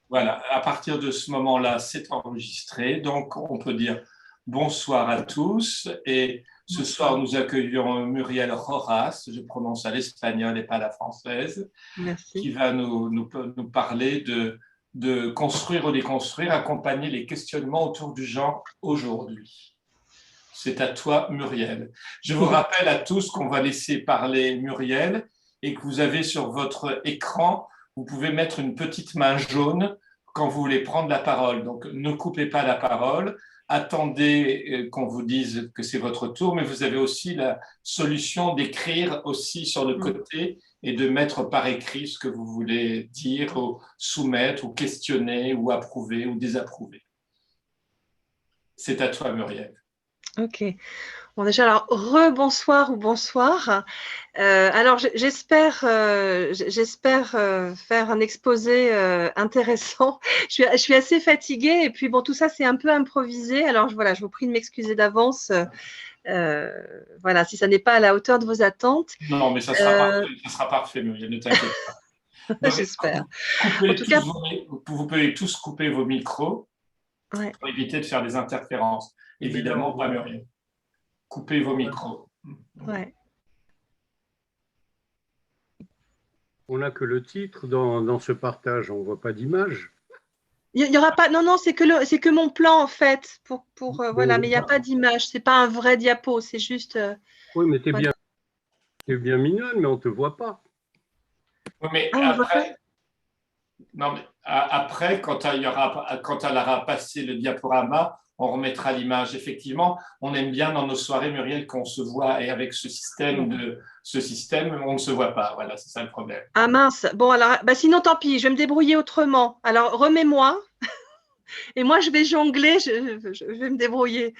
Voilà, à partir de ce moment-là, c'est enregistré. Donc, on peut dire bonsoir à tous. Et ce soir, nous accueillons Muriel Rojas, je prononce à l'espagnol et pas à la française, qui va nous parler de construire ou déconstruire, accompagner les questionnements autour du genre aujourd'hui. C'est à toi, Muriel. Je vous rappelle à tous qu'on va laisser parler Muriel et que vous avez sur votre écran, vous pouvez mettre une petite main jaune quand vous voulez prendre la parole. Donc, ne coupez pas la parole, attendez qu'on vous dise que c'est votre tour, mais vous avez aussi la solution d'écrire aussi sur le côté et de mettre par écrit ce que vous voulez dire ou soumettre ou questionner ou approuver ou désapprouver. C'est à toi, Muriel. Ok. Bon, déjà, alors, rebonsoir ou bonsoir. Alors, j'espère faire un exposé intéressant. Je suis assez fatiguée et puis, bon, tout ça, c'est un peu improvisé. Alors, voilà, je vous prie de m'excuser d'avance. Voilà, si ça n'est pas à la hauteur de vos attentes. Non, mais ça sera parfait, Muriel, ne t'inquiète pas. J'espère. En tout cas, vous pouvez tous couper vos micros pour éviter de faire des interférences. Évidemment, pas Muriel. Coupez vos micros. Ouais. On n'a que le titre dans ce partage, on ne voit pas d'image. Il y aura pas. Non, c'est que mon plan en fait. Voilà, mais il n'y a pas d'image. C'est pas un vrai diapo. C'est juste. Oui, mais t'es bien mignonne, mais on te voit pas. Oui, mais après. Non, mais après, quand elle aura passé le diaporama, on remettra l'image. Effectivement, on aime bien dans nos soirées, Muriel, qu'on se voit, et avec ce système, on ne se voit pas. Voilà, c'est ça le problème. Ah mince. Bon, alors, sinon, tant pis, je vais me débrouiller autrement. Alors, remets-moi. Et moi, je vais jongler, je vais me débrouiller.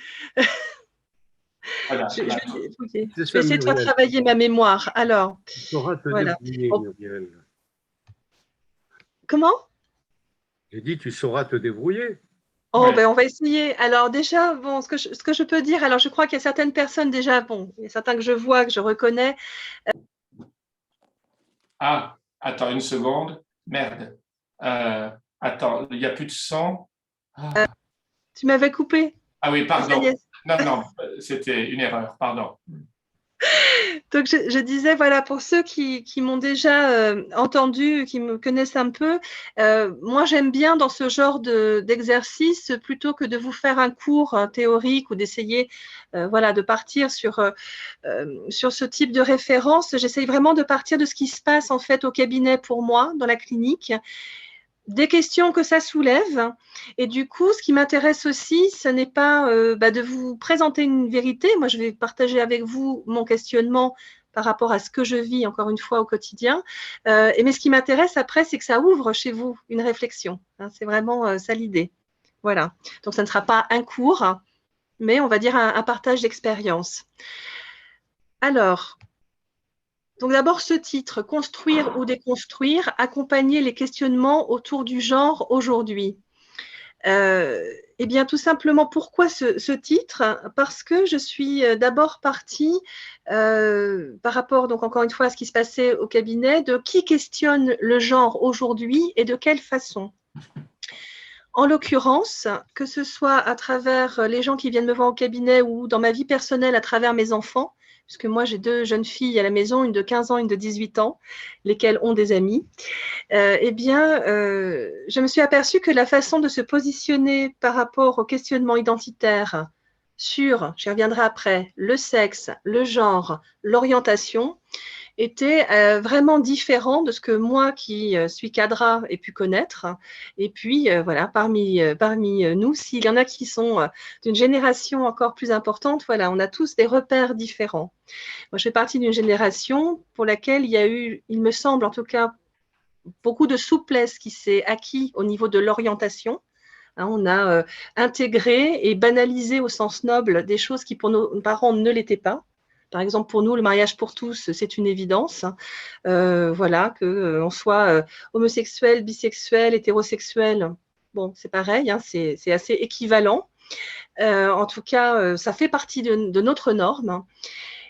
Voilà, je vais essayer de faire travailler ma mémoire. Alors, tu sauras te débrouiller, Muriel. Comment? J'ai dit, tu sauras te débrouiller. Oh, ouais. On va essayer. Alors déjà, bon, ce que je peux dire, alors je crois qu'il y a certaines personnes déjà, bon, il y a certains que je vois, que je reconnais. Ah, attends une seconde. Merde. Attends, il n'y a plus de son. Tu m'avais coupé. Ah oui, pardon. Non, c'était une erreur, pardon. Donc, je disais, voilà, pour ceux qui m'ont déjà entendu, qui me connaissent un peu, moi, j'aime bien dans ce genre d'exercice, plutôt que de vous faire un cours théorique ou d'essayer voilà, de partir sur ce type de référence, j'essaye vraiment de partir de ce qui se passe en fait au cabinet pour moi, dans la clinique, des questions que ça soulève. Et du coup, ce qui m'intéresse aussi, ce n'est pas de vous présenter une vérité. Moi, je vais partager avec vous mon questionnement par rapport à ce que je vis, encore une fois, au quotidien. Mais ce qui m'intéresse après, c'est que ça ouvre chez vous une réflexion. Hein, c'est vraiment ça l'idée. Voilà. Donc, ça ne sera pas un cours, mais on va dire un partage d'expérience. Alors, donc d'abord ce titre, construire ou déconstruire, accompagner les questionnements autour du genre aujourd'hui. Eh bien, tout simplement, pourquoi ce titre? Parce que je suis d'abord partie, par rapport, donc encore une fois, à ce qui se passait au cabinet, de qui questionne le genre aujourd'hui et de quelle façon. En l'occurrence, que ce soit à travers les gens qui viennent me voir au cabinet ou dans ma vie personnelle à travers mes enfants, puisque moi j'ai 2 jeunes filles à la maison, une de 15 ans, une de 18 ans, lesquelles ont des amis, je me suis aperçue que la façon de se positionner par rapport au questionnement identitaire sur, j'y reviendrai après, le sexe, le genre, l'orientation, était vraiment différent de ce que moi qui suis cadra ai pu connaître. Et puis voilà, parmi nous, s'il y en a qui sont d'une génération encore plus importante, voilà, on a tous des repères différents. Moi, je fais partie d'une génération pour laquelle il y a eu, il me semble en tout cas, beaucoup de souplesse qui s'est acquis au niveau de l'orientation. Hein, on a intégré et banalisé au sens noble des choses qui pour nos parents ne l'étaient pas. Par exemple, pour nous, le mariage pour tous, c'est une évidence. Voilà, qu'on soit homosexuel, bisexuel, hétérosexuel, bon, c'est pareil, hein, c'est assez équivalent. En tout cas, ça fait partie de notre norme.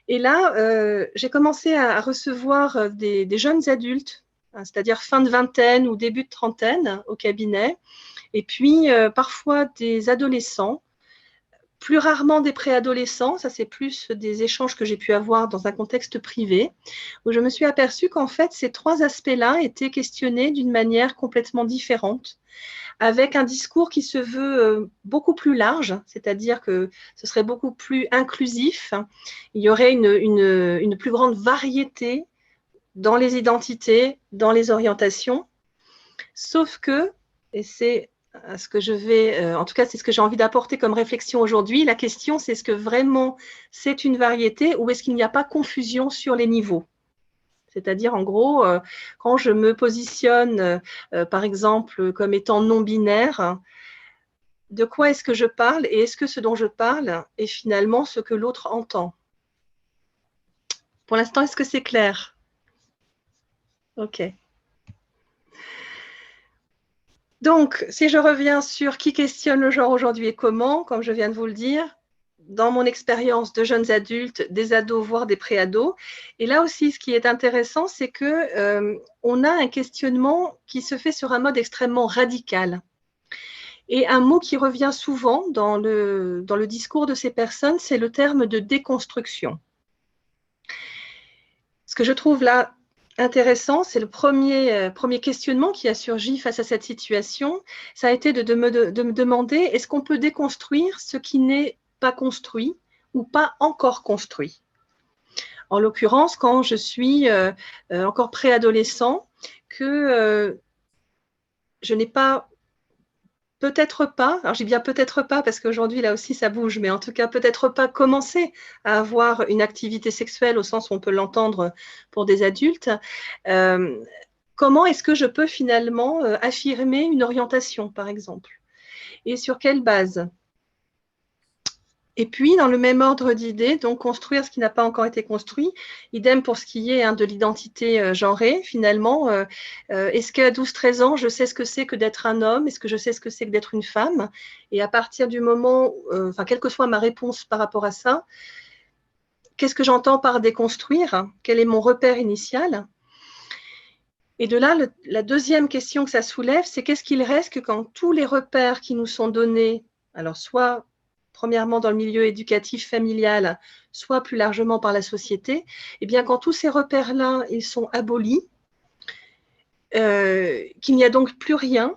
Et là, j'ai commencé à recevoir des jeunes adultes hein, c'est-à-dire fin de vingtaine ou début de trentaine au cabinet, et puis parfois des adolescents, plus rarement des préadolescents, ça c'est plus des échanges que j'ai pu avoir dans un contexte privé, où je me suis aperçue qu'en fait ces trois aspects-là étaient questionnés d'une manière complètement différente, avec un discours qui se veut beaucoup plus large, c'est-à-dire que ce serait beaucoup plus inclusif, il y aurait une plus grande variété dans les identités, dans les orientations, sauf que, et c'est ce que je vais, en tout cas c'est ce que j'ai envie d'apporter comme réflexion aujourd'hui, la question c'est est-ce que vraiment c'est une variété ou est-ce qu'il n'y a pas confusion sur les niveaux ? C'est-à-dire, en gros, quand je me positionne, par exemple, comme étant non-binaire, de quoi est-ce que je parle et est-ce que ce dont je parle est finalement ce que l'autre entend ? Pour l'instant, est-ce que c'est clair ? Ok. Donc, si je reviens sur qui questionne le genre aujourd'hui et comment, comme je viens de vous le dire, dans mon expérience de jeunes adultes, des ados, voire des préados. Et là aussi, ce qui est intéressant, c'est que on a un questionnement qui se fait sur un mode extrêmement radical. Et un mot qui revient souvent dans le discours de ces personnes, c'est le terme de déconstruction. Ce que je trouve là intéressant, c'est le premier questionnement qui a surgi face à cette situation. Ça a été de me demander, est-ce qu'on peut déconstruire ce qui n'est pas construit ou pas encore construit ? En l'occurrence, quand je suis encore préadolescent, que je n'ai pas, peut-être pas, alors j'ai bien peut-être pas parce qu'aujourd'hui là aussi ça bouge, mais en tout cas peut-être pas commencer à avoir une activité sexuelle au sens où on peut l'entendre pour des adultes. Comment est-ce que je peux finalement affirmer une orientation, par exemple ? Et sur quelle base ? Et puis, dans le même ordre d'idées, donc construire ce qui n'a pas encore été construit, idem pour ce qui est de l'identité genrée, finalement. Est-ce qu'à 12-13 ans, je sais ce que c'est que d'être un homme ? Est-ce que je sais ce que c'est que d'être une femme ? Et à partir du moment, quelle que soit ma réponse par rapport à ça, qu'est-ce que j'entends par déconstruire ? Quel est mon repère initial ? Et de là, la deuxième question que ça soulève, c'est qu'est-ce qu'il reste que quand tous les repères qui nous sont donnés, alors soit premièrement dans le milieu éducatif familial, soit plus largement par la société, eh bien quand tous ces repères-là, ils sont abolis, qu'il n'y a donc plus rien,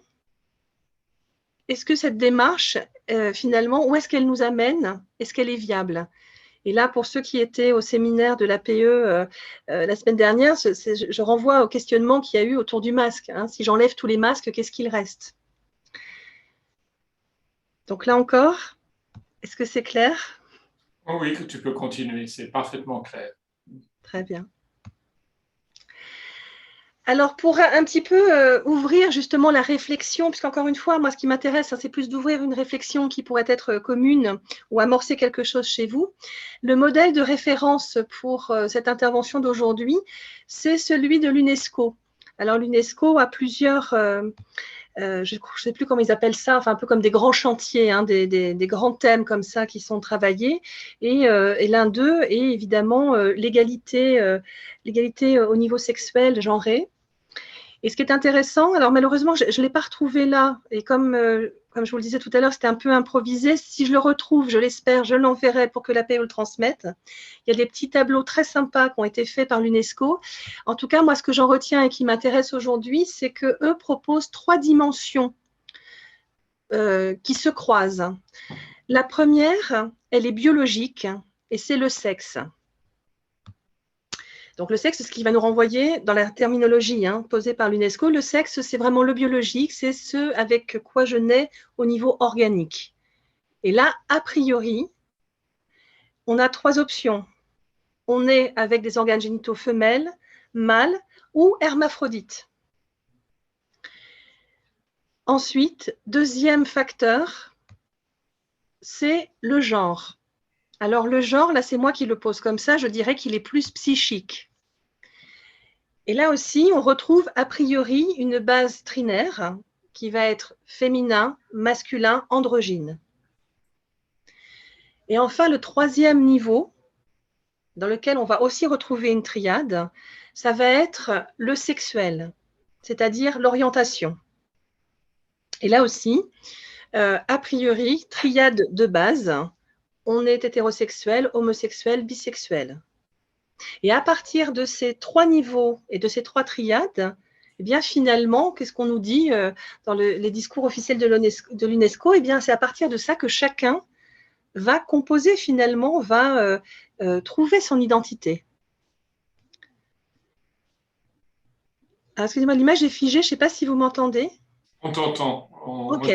est-ce que cette démarche, finalement, où est-ce qu'elle nous amène ? Est-ce qu'elle est viable ? Et là, pour ceux qui étaient au séminaire de l'APE la semaine dernière, je renvoie au questionnement qu'il y a eu autour du masque. Hein. Si j'enlève tous les masques, qu'est-ce qu'il reste ? Donc là encore, est-ce que c'est clair ? Oh oui, que tu peux continuer, c'est parfaitement clair. Très bien. Alors, pour un petit peu ouvrir justement la réflexion, puisqu'encore une fois, moi, ce qui m'intéresse, c'est plus d'ouvrir une réflexion qui pourrait être commune ou amorcer quelque chose chez vous. Le modèle de référence pour cette intervention d'aujourd'hui, c'est celui de l'UNESCO. Alors, l'UNESCO a plusieurs, je ne sais plus comment ils appellent ça, enfin un peu comme des grands chantiers, hein, des grands thèmes comme ça qui sont travaillés. Et l'un d'eux est évidemment l'égalité au niveau sexuel, genré. Et ce qui est intéressant, alors malheureusement, je ne l'ai pas retrouvé là, et comme je vous le disais tout à l'heure, c'était un peu improvisé. Si je le retrouve, je l'espère, je l'enverrai pour que l'APE le transmette. Il y a des petits tableaux très sympas qui ont été faits par l'UNESCO. En tout cas, moi, ce que j'en retiens et qui m'intéresse aujourd'hui, c'est qu'eux proposent 3 dimensions qui se croisent. La première, elle est biologique, et c'est le sexe. Donc le sexe, c'est ce qui va nous renvoyer dans la terminologie posée par l'UNESCO. Le sexe, c'est vraiment le biologique, c'est ce avec quoi je nais au niveau organique. Et là, a priori, on a 3 options. On naît avec des organes génitaux femelles, mâles ou hermaphrodites. Ensuite, deuxième facteur, c'est le genre. Alors le genre, là c'est moi qui le pose comme ça, je dirais qu'il est plus psychique. Et là aussi, on retrouve a priori une base trinaire qui va être féminin, masculin, androgyne. Et enfin, le troisième niveau, dans lequel on va aussi retrouver une triade, ça va être le sexuel. c'est-à-dire l'orientation. Et là aussi, a priori, triade de base, on est hétérosexuel, homosexuel, bisexuel. Et à partir de ces 3 niveaux et de ces 3 triades, eh bien finalement, qu'est-ce qu'on nous dit dans les discours officiels de l'UNESCO? Eh bien, c'est à partir de ça que chacun va composer finalement, va trouver son identité. Excusez-moi, l'image est figée, je ne sais pas si vous m'entendez. On t'entend. Ok,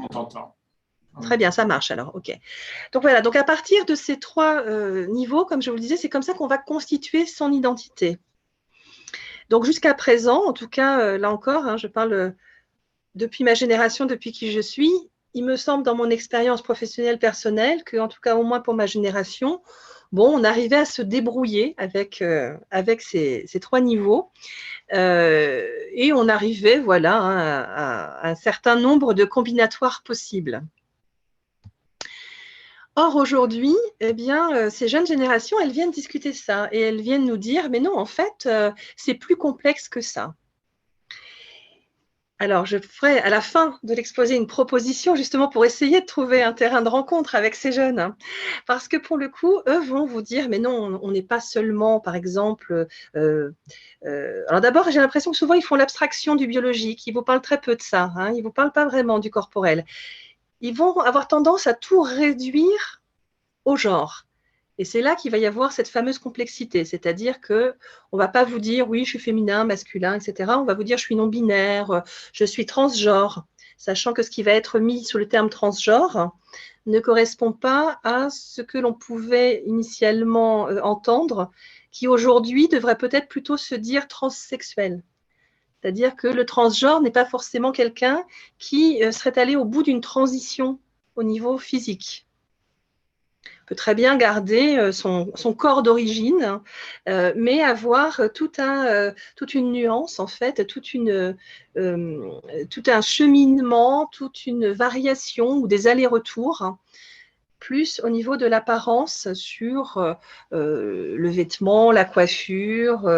On t'entend. Très bien, ça marche alors, ok. Donc voilà, donc à partir de ces 3 niveaux, comme je vous le disais, c'est comme ça qu'on va constituer son identité. Donc jusqu'à présent, en tout cas, là encore, hein, je parle depuis ma génération, depuis qui je suis, il me semble dans mon expérience professionnelle personnelle que, en tout cas au moins pour ma génération, bon, on arrivait à se débrouiller avec ces 3 niveaux et on arrivait, voilà, hein, à un certain nombre de combinatoires possibles. Or, aujourd'hui, eh bien, ces jeunes générations, elles viennent discuter ça et elles viennent nous dire, mais non, en fait, c'est plus complexe que ça. Alors, je ferai à la fin de l'exposé une proposition justement pour essayer de trouver un terrain de rencontre avec ces jeunes. Hein. Parce que pour le coup, eux vont vous dire, mais non, on n'est pas seulement, par exemple… alors d'abord, j'ai l'impression que souvent, ils font l'abstraction du biologique. Ils vous parlent très peu de ça. Hein. Ils ne vous parlent pas vraiment du corporel. Ils vont avoir tendance à tout réduire au genre. Et c'est là qu'il va y avoir cette fameuse complexité, c'est-à-dire qu'on ne va pas vous dire oui, je suis féminin, masculin, etc. On va vous dire je suis non-binaire, je suis transgenre, sachant que ce qui va être mis sous le terme transgenre ne correspond pas à ce que l'on pouvait initialement entendre, qui aujourd'hui devrait peut-être plutôt se dire transsexuel. C'est-à-dire que le transgenre n'est pas forcément quelqu'un qui serait allé au bout d'une transition au niveau physique. Peut très bien garder son corps d'origine, mais avoir toute une nuance, en fait, tout un cheminement, toute une variation ou des allers-retours, plus au niveau de l'apparence sur le vêtement, la coiffure,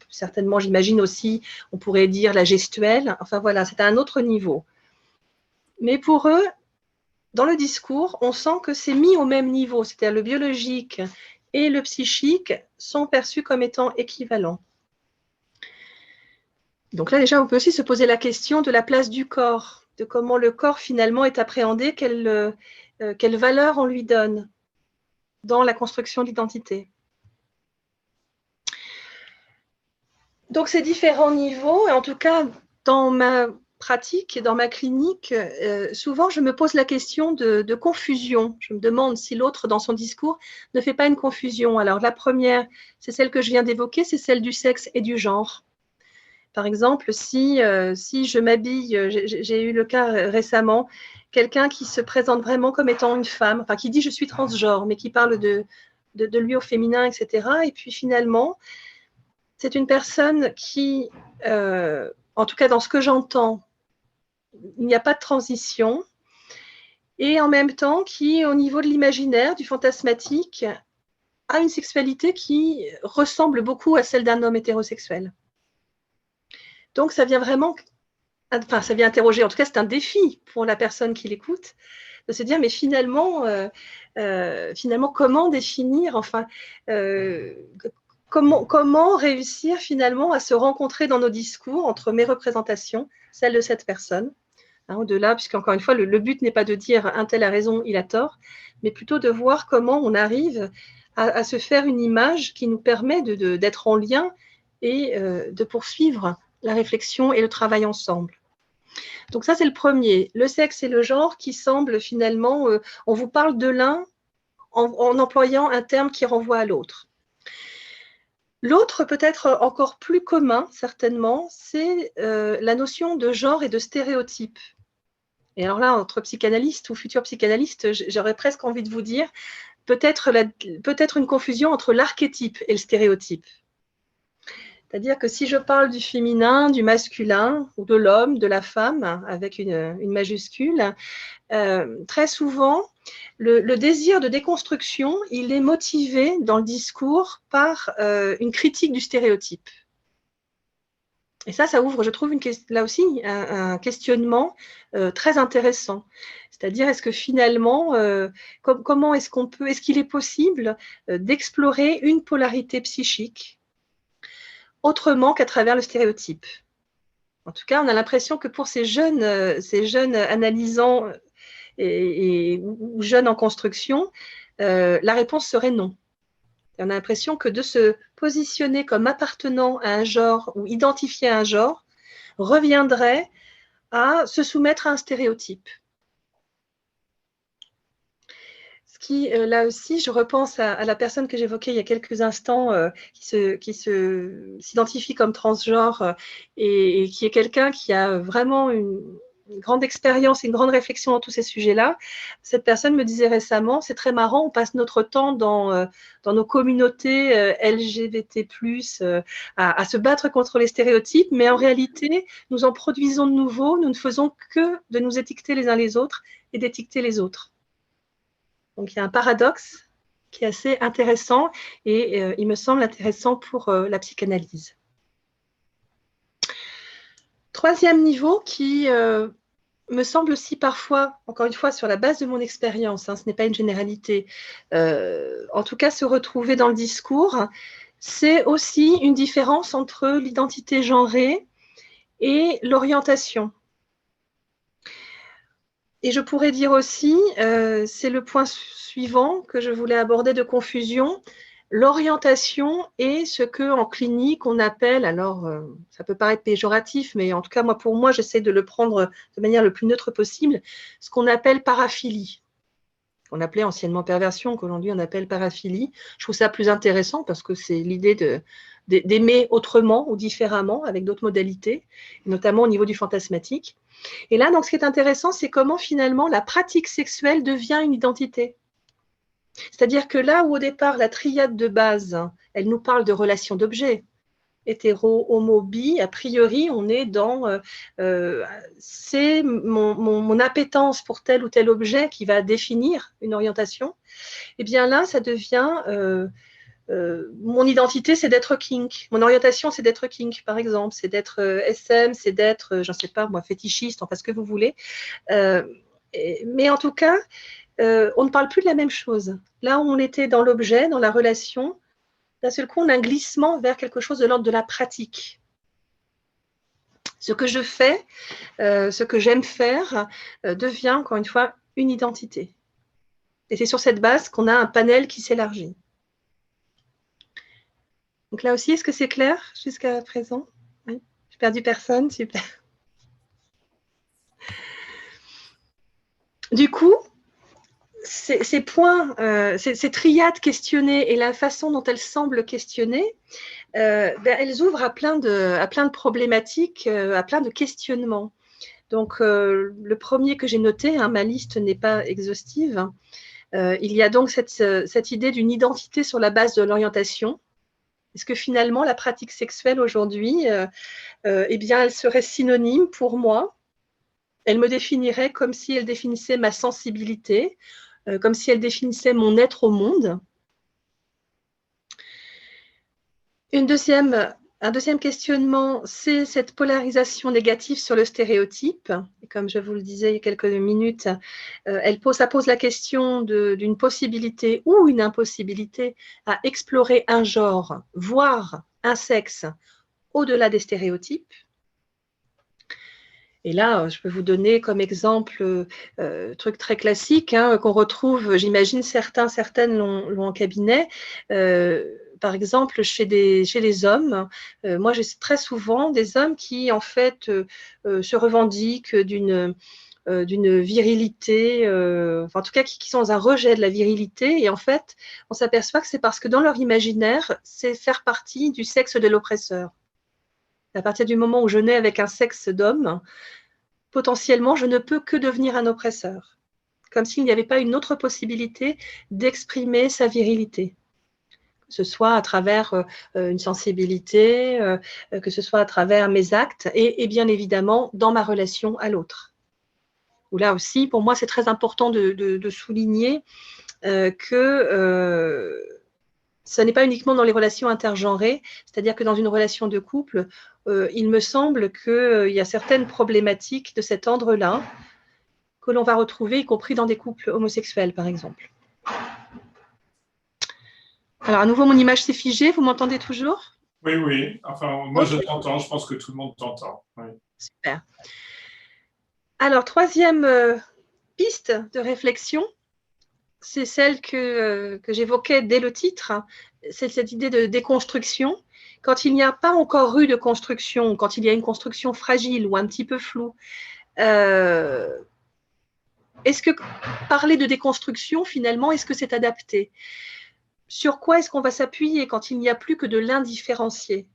certainement, j'imagine aussi, on pourrait dire la gestuelle. Enfin voilà, c'est à un autre niveau. Mais pour eux, dans le discours, on sent que c'est mis au même niveau, c'est-à-dire le biologique et le psychique sont perçus comme étant équivalents. Donc là, déjà, on peut aussi se poser la question de la place du corps, de comment le corps finalement est appréhendé, quelle valeur on lui donne dans la construction d'identité. Donc ces différents niveaux, et en tout cas dans ma pratique, dans ma clinique, souvent je me pose la question de confusion. Je me demande si l'autre dans son discours ne fait pas une confusion. Alors la première, c'est celle que je viens d'évoquer, c'est celle du sexe et du genre. Par exemple, si je m'habille, j'ai eu le cas récemment, quelqu'un qui se présente vraiment comme étant une femme, enfin qui dit je suis transgenre, mais qui parle de lui au féminin, etc. Et puis finalement, c'est une personne qui, en tout cas dans ce que j'entends, il n'y a pas de transition, et en même temps qui, au niveau de l'imaginaire, du fantasmatique, a une sexualité qui ressemble beaucoup à celle d'un homme hétérosexuel. Donc ça vient vraiment, enfin ça vient interroger, en tout cas c'est un défi pour la personne qui l'écoute, de se dire mais finalement comment définir, enfin comment réussir finalement à se rencontrer dans nos discours entre mes représentations, celles de cette personne, hein, au-delà, puisqu'encore une fois, le but n'est pas de dire un tel a raison, il a tort, mais plutôt de voir comment on arrive à se faire une image qui nous permet d'être en lien et de poursuivre la réflexion et le travail ensemble. Donc ça, c'est le premier, le sexe et le genre qui semblent finalement, on vous parle de l'un en employant un terme qui renvoie à l'autre. L'autre, peut-être encore plus commun, certainement, c'est la notion de genre et de stéréotype. Et alors là, entre psychanalystes ou futurs psychanalystes, j'aurais presque envie de vous dire peut-être une confusion entre l'archétype et le stéréotype. C'est-à-dire que si je parle du féminin, du masculin, ou de l'homme, de la femme, avec une majuscule, très souvent, le désir de déconstruction, il est motivé dans le discours par une critique du stéréotype. Et ça ouvre, je trouve, là aussi un questionnement très intéressant. C'est-à-dire, est-ce que finalement, comment est-ce qu'il est possible d'explorer une polarité psychique autrement qu'à travers le stéréotype? En tout cas, on a l'impression que pour ces jeunes analysants ou jeunes en construction, la réponse serait non. On a l'impression que de se positionner comme appartenant à un genre ou identifier un genre reviendrait à se soumettre à un stéréotype. Ce qui, là aussi, je repense à la personne que j'évoquais il y a quelques instants, qui s'identifie comme transgenre et qui est quelqu'un qui a vraiment une grande expérience et une grande réflexion dans tous ces sujets-là. Cette personne me disait récemment, c'est très marrant, on passe notre temps dans nos communautés LGBT+, à se battre contre les stéréotypes, mais en réalité, nous en produisons de nouveaux, nous ne faisons que de nous étiqueter les uns les autres et d'étiqueter les autres. Donc, il y a un paradoxe qui est assez intéressant et il me semble intéressant pour la psychanalyse. Troisième niveau qui me semble aussi parfois, encore une fois, sur la base de mon expérience, ce n'est pas une généralité, en tout cas se retrouver dans le discours, c'est aussi une différence entre l'identité genrée et l'orientation. Et je pourrais dire aussi, c'est le point suivant que je voulais aborder de confusion, l'orientation est ce qu'en clinique on appelle, alors ça peut paraître péjoratif, mais en tout cas pour moi j'essaie de le prendre de manière le plus neutre possible, ce qu'on appelle paraphilie. On appelait anciennement perversion, qu'aujourd'hui on appelle paraphilie. Je trouve ça plus intéressant parce que c'est l'idée d'aimer autrement ou différemment avec d'autres modalités, notamment au niveau du fantasmatique. Et là, donc, ce qui est intéressant, c'est comment finalement la pratique sexuelle devient une identité. C'est-à-dire que là où au départ la triade de base, elle nous parle de relations d'objets, hétéro, homo, bi, a priori, on est dans c'est mon appétence pour tel ou tel objet qui va définir une orientation. Et bien là, ça devient mon identité, c'est d'être kink. Mon orientation, c'est d'être kink, par exemple. C'est d'être SM, c'est d'être, j'en sais pas, moi, fétichiste, enfin, ce que vous voulez. Mais en tout cas, on ne parle plus de la même chose. Là où on était dans l'objet, dans la relation, d'un seul coup, on a un glissement vers quelque chose de l'ordre de la pratique. Ce que je fais, ce que j'aime faire, devient, encore une fois, une identité. Et c'est sur cette base qu'on a un panel qui s'élargit. Donc là aussi, est-ce que c'est clair jusqu'à présent? Oui. J'ai perdu personne, super. Du coup, ces points, ces triades questionnées et la façon dont elles semblent questionner, elles ouvrent à plein de problématiques, à plein de questionnements. Donc, le premier que j'ai noté, ma liste n'est pas exhaustive, il y a donc cette idée d'une identité sur la base de l'orientation. Est-ce que finalement, la pratique sexuelle aujourd'hui, eh bien, elle serait synonyme pour moi? Elle me définirait comme si elle définissait ma sensibilité, comme si elle définissait mon être au monde. Un deuxième questionnement, c'est cette polarisation négative sur le stéréotype. Et comme je vous le disais il y a quelques minutes, ça pose la question d'une possibilité ou une impossibilité à explorer un genre, voire un sexe, au-delà des stéréotypes. Et là, je peux vous donner comme exemple, truc très classique qu'on retrouve, j'imagine certaines l'ont en cabinet, par exemple chez les hommes. Moi, j'ai très souvent des hommes qui, en fait, se revendiquent d'une virilité, en tout cas qui sont dans un rejet de la virilité. Et en fait, on s'aperçoit que c'est parce que dans leur imaginaire, c'est faire partie du sexe de l'oppresseur. À partir du moment où je nais avec un sexe d'homme, potentiellement, je ne peux que devenir un oppresseur, comme s'il n'y avait pas une autre possibilité d'exprimer sa virilité, que ce soit à travers une sensibilité, que ce soit à travers mes actes et bien évidemment dans ma relation à l'autre. Où là aussi, pour moi, c'est très important de souligner que ce n'est pas uniquement dans les relations intergenrées, c'est-à-dire que dans une relation de couple, il me semble qu'il y a certaines problématiques de cet ordre-là que l'on va retrouver, y compris dans des couples homosexuels, par exemple. Alors, à nouveau, mon image s'est figée. Vous m'entendez toujours? Oui, oui. Enfin, moi, je t'entends. Je pense que tout le monde t'entend. Oui. Super. Alors, troisième piste de réflexion, c'est celle que j'évoquais dès le titre. C'est cette idée de déconstruction. Quand il n'y a pas encore eu de construction, quand il y a une construction fragile ou un petit peu floue, est-ce que parler de déconstruction, finalement, est-ce que c'est adapté? Sur quoi est-ce qu'on va s'appuyer quand il n'y a plus que de l'indifférencié?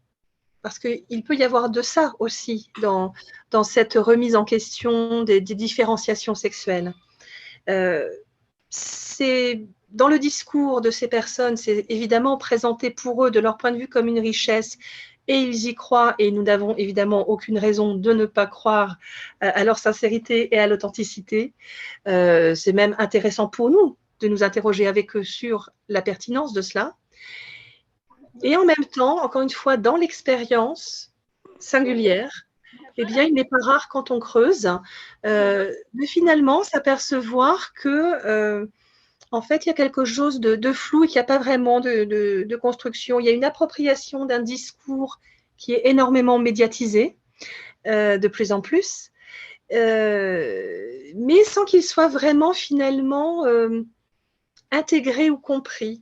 Parce qu'il peut y avoir de ça aussi dans cette remise en question des différenciations sexuelles. C'est dans le discours de ces personnes, c'est évidemment présenté pour eux de leur point de vue comme une richesse, et ils y croient, et nous n'avons évidemment aucune raison de ne pas croire à leur sincérité et à l'authenticité. C'est même intéressant pour nous de nous interroger avec eux sur la pertinence de cela. Et en même temps, encore une fois, dans l'expérience singulière, eh bien, il n'est pas rare quand on creuse de finalement s'apercevoir que en fait, il y a quelque chose de flou et qu'il n'y a pas vraiment de construction. Il y a une appropriation d'un discours qui est énormément médiatisé, de plus en plus, mais sans qu'il soit vraiment finalement intégré ou compris.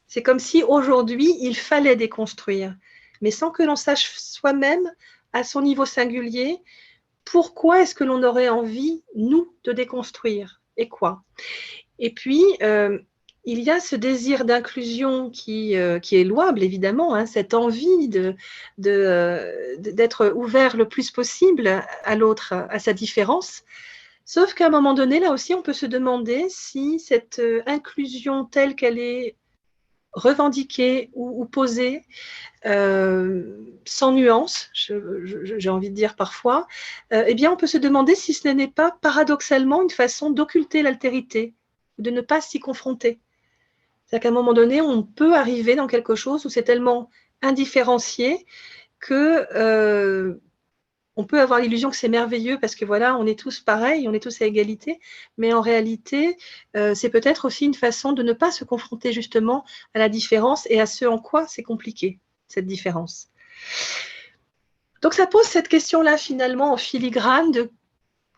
C'est comme si aujourd'hui, il fallait déconstruire, mais sans que l'on sache soi-même, à son niveau singulier, pourquoi est-ce que l'on aurait envie, nous, de déconstruire et quoi. Et puis, il y a ce désir d'inclusion qui est louable, évidemment, hein, cette envie d'être ouvert le plus possible à l'autre, à sa différence. Sauf qu'à un moment donné, là aussi, on peut se demander si cette inclusion telle qu'elle est revendiquée ou posée, sans nuance, j'ai envie de dire parfois, eh bien, on peut se demander si ce n'est pas paradoxalement une façon d'occulter l'altérité, de ne pas s'y confronter. C'est-à-dire qu'à un moment donné, on peut arriver dans quelque chose où c'est tellement indifférencié que on peut avoir l'illusion que c'est merveilleux parce que voilà, on est tous pareils, on est tous à égalité, mais en réalité, c'est peut-être aussi une façon de ne pas se confronter justement à la différence et à ce en quoi c'est compliqué, cette différence. Donc ça pose cette question-là finalement en filigrane de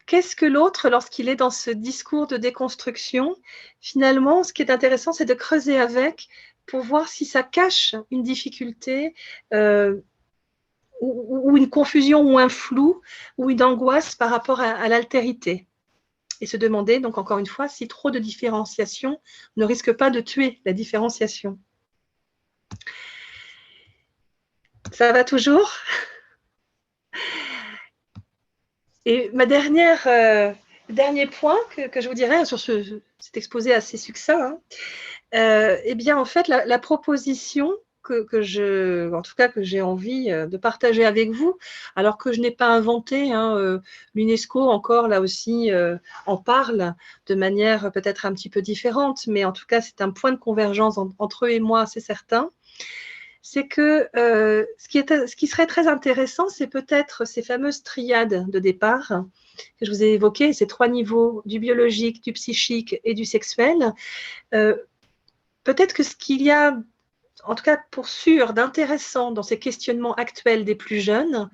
qu'est-ce que l'autre, lorsqu'il est dans ce discours de déconstruction, finalement, ce qui est intéressant, c'est de creuser avec pour voir si ça cache une difficulté ou une confusion ou un flou ou une angoisse par rapport à l'altérité. Et se demander, donc encore une fois, si trop de différenciation ne risque pas de tuer la différenciation. Ça va toujours? Et ma dernier point que je vous dirais sur cet exposé assez succinct, hein, eh bien, en fait, la proposition que j'ai envie de partager avec vous, alors que je n'ai pas inventé, hein, l'UNESCO encore là aussi en parle de manière peut-être un petit peu différente, mais en tout cas c'est un point de convergence entre eux et moi, c'est certain. C'est que ce qui serait très intéressant, c'est peut-être ces fameuses triades de départ que je vous ai évoquées, ces trois niveaux du biologique, du psychique et du sexuel. Peut-être que ce qu'il y a, en tout cas pour sûr, d'intéressant dans ces questionnements actuels des plus jeunes,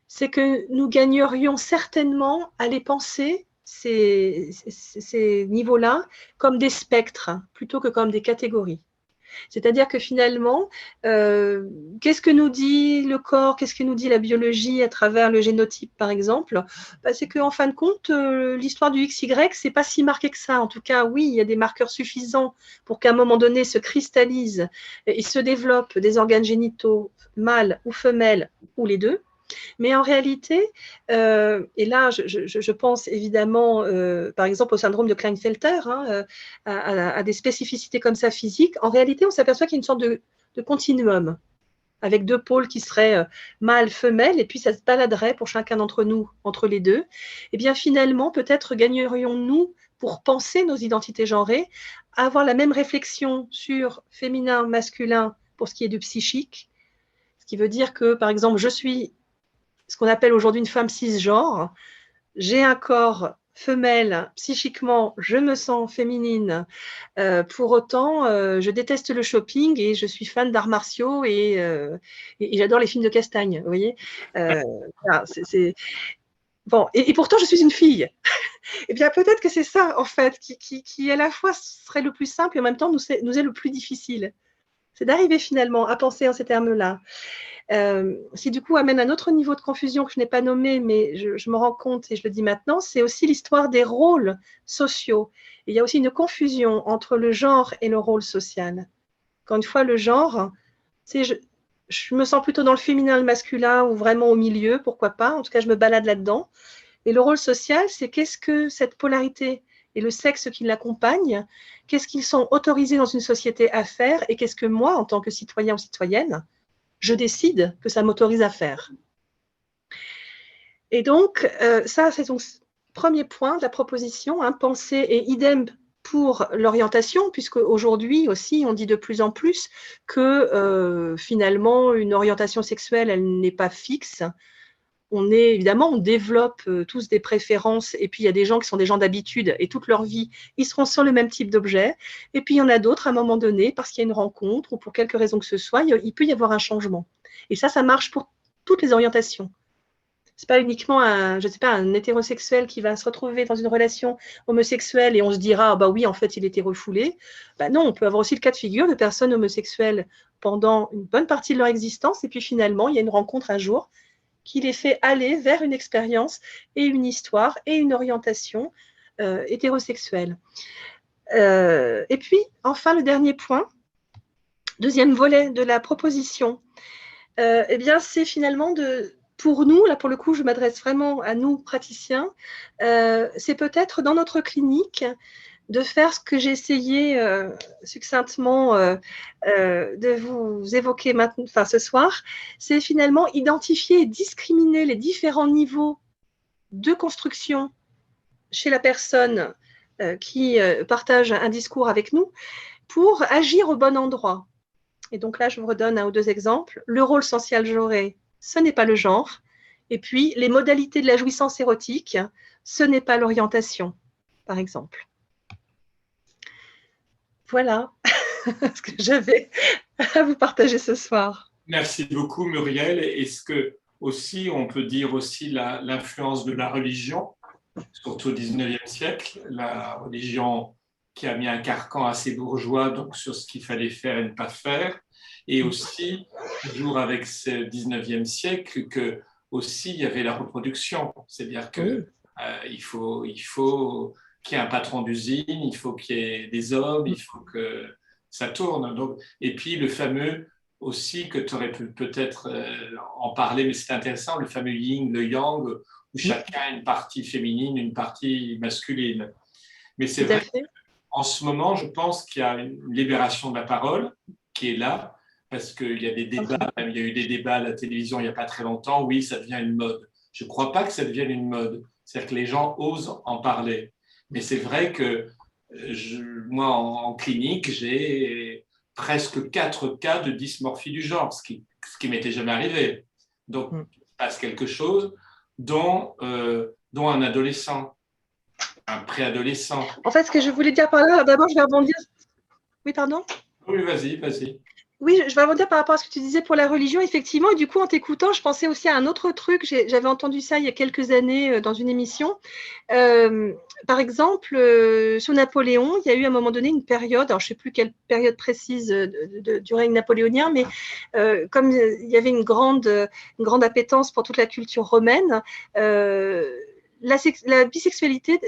c'est que nous gagnerions certainement à les penser, ces niveaux-là, comme des spectres, plutôt que comme des catégories. C'est-à-dire que finalement, qu'est-ce que nous dit le corps, qu'est-ce que nous dit la biologie à travers le génotype, par exemple? C'est qu'en fin de compte, l'histoire du XY, c'est pas si marqué que ça. En tout cas, oui, il y a des marqueurs suffisants pour qu'à un moment donné se cristallisent et se développent des organes génitaux mâles ou femelles, ou les deux. Mais en réalité, et là, je pense évidemment, par exemple, au syndrome de Klinefelter, hein, à des spécificités comme ça physiques. En réalité, on s'aperçoit qu'il y a une sorte de continuum avec deux pôles qui seraient mâle, femelle, et puis ça se baladerait pour chacun d'entre nous, entre les deux, eh bien finalement, peut-être gagnerions-nous, pour penser nos identités genrées, à avoir la même réflexion sur féminin, masculin, pour ce qui est du psychique, ce qui veut dire que, par exemple, je suis ce qu'on appelle aujourd'hui une femme cisgenre, j'ai un corps femelle, psychiquement, je me sens féminine. Pour autant, je déteste le shopping et je suis fan d'arts martiaux et j'adore les films de Castagne, vous voyez. Voilà, bon, et pourtant, je suis une fille. Eh bien, peut-être que c'est ça, en fait, qui à la fois serait le plus simple et en même temps nous est le plus difficile. C'est d'arriver finalement à penser en ces termes-là. Ce qui du coup amène un autre niveau de confusion que je n'ai pas nommé, mais je me rends compte et je le dis maintenant, c'est aussi l'histoire des rôles sociaux. Et il y a aussi une confusion entre le genre et le rôle social. Encore une fois, le genre, je me sens plutôt dans le féminin, le masculin ou vraiment au milieu, pourquoi pas. En tout cas, je me balade là-dedans. Et le rôle social, c'est qu'est-ce que cette polarité et le sexe qui l'accompagne, qu'est-ce qu'ils sont autorisés dans une société à faire et qu'est-ce que moi, en tant que citoyen ou citoyenne, je décide que ça m'autorise à faire. Et donc, ça, c'est donc le premier point de la proposition, hein, penser, et idem pour l'orientation, puisque aujourd'hui aussi, on dit de plus en plus que finalement, une orientation sexuelle, elle n'est pas fixe. Évidemment, on développe tous des préférences, et puis il y a des gens qui sont des gens d'habitude, et toute leur vie, ils seront sur le même type d'objet. Et puis il y en a d'autres, à un moment donné, parce qu'il y a une rencontre, ou pour quelque raison que ce soit, il peut y avoir un changement. Et ça marche pour toutes les orientations. C'est pas uniquement un hétérosexuel qui va se retrouver dans une relation homosexuelle et on se dira, ah bah oui, en fait, il était refoulé. Bah non, on peut avoir aussi le cas de figure de personnes homosexuelles pendant une bonne partie de leur existence, et puis finalement, il y a une rencontre un jour qui les fait aller vers une expérience et une histoire et une orientation hétérosexuelle. Et puis, enfin, le dernier point, deuxième volet de la proposition, eh bien, c'est finalement pour nous, là pour le coup, je m'adresse vraiment à nous praticiens, c'est peut-être dans notre clinique de faire ce que j'ai essayé succinctement de vous évoquer maintenant, enfin, ce soir, c'est finalement identifier et discriminer les différents niveaux de construction chez la personne qui partage un discours avec nous pour agir au bon endroit. Et donc là, je vous redonne un ou deux exemples. Le rôle social genré, ce n'est pas le genre. Et puis, les modalités de la jouissance érotique, ce n'est pas l'orientation, par exemple. Voilà ce que j'avais à vous partager ce soir. Merci beaucoup, Muriel. Est-ce que aussi, on peut dire aussi l'influence de la religion, surtout au XIXe siècle, la religion qui a mis un carcan assez bourgeois donc sur ce qu'il fallait faire et ne pas faire, et aussi, toujours avec ce XIXe siècle, que aussi il y avait la reproduction, c'est-à-dire que il faut qu'il y ait un patron d'usine, il faut qu'il y ait des hommes, il faut que ça tourne. Donc, et puis le fameux aussi que tu aurais pu peut-être en parler, mais c'est intéressant, le fameux yin, le yang, où chacun a une partie féminine, une partie masculine. Mais c'est vrai qu'en ce moment, je pense qu'il y a une libération de la parole qui est là, parce qu'il y a des débats, même il y a eu des débats à la télévision il n'y a pas très longtemps, oui, ça devient une mode. Je ne crois pas que ça devienne une mode, c'est-à-dire que les gens osent en parler. Mais c'est vrai que moi, en clinique, j'ai presque 4 cas de dysmorphie du genre, ce qui m'était jamais arrivé. Donc, il se passe quelque chose dont un adolescent, un préadolescent. En fait, ce que je voulais dire par là, d'abord, je vais rebondir. Oui, pardon ? Oui, vas-y. Oui, je vais rebondir par rapport à ce que tu disais pour la religion, effectivement. Et du coup, en t'écoutant, je pensais aussi à un autre truc. J'avais entendu ça il y a quelques années dans une émission. Par exemple, sous Napoléon, il y a eu à un moment donné une période, alors je ne sais plus quelle période précise du règne napoléonien, mais comme il y avait une grande appétence pour toute la culture romaine, la bisexualité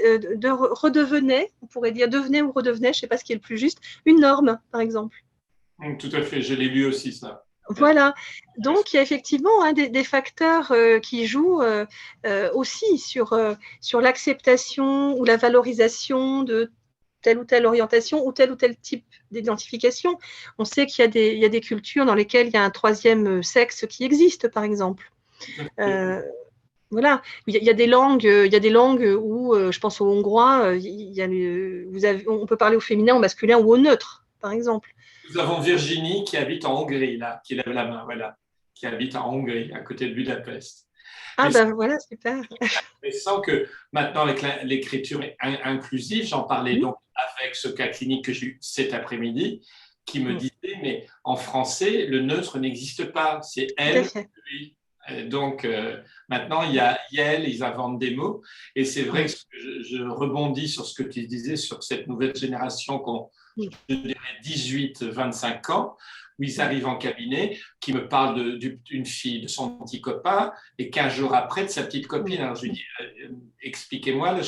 redevenait, on pourrait dire devenait ou redevenait, je ne sais pas ce qui est le plus juste, une norme, par exemple. Tout à fait, je l'ai lu aussi, ça. Voilà, donc il y a effectivement des facteurs qui jouent aussi sur l'acceptation ou la valorisation de telle ou telle orientation ou tel type d'identification. On sait qu'il y a des cultures dans lesquelles il y a un troisième sexe qui existe, par exemple. Voilà, il y a des langues où, je pense au hongrois, on peut parler au féminin, au masculin ou au neutre, par exemple. Nous avons Virginie qui habite en Hongrie, là, qui lève la main, voilà, qui habite en Hongrie, à côté de Budapest. Ah ben voilà, super. Mais sans que maintenant, avec l'écriture inclusive, j'en parlais donc avec ce cas clinique que j'ai eu cet après-midi, qui me disait, mais en français, le neutre n'existe pas, c'est elle, lui. Donc maintenant, il y a elle, ils inventent des mots. Et c'est vrai que je rebondis sur ce que tu disais, sur cette nouvelle génération je dirais 18-25 ans, où ils arrivent en cabinet, qui me parlent d'une fille, de son petit copain, et 15 jours après, de sa petite copine. Alors je lui dis, expliquez-moi.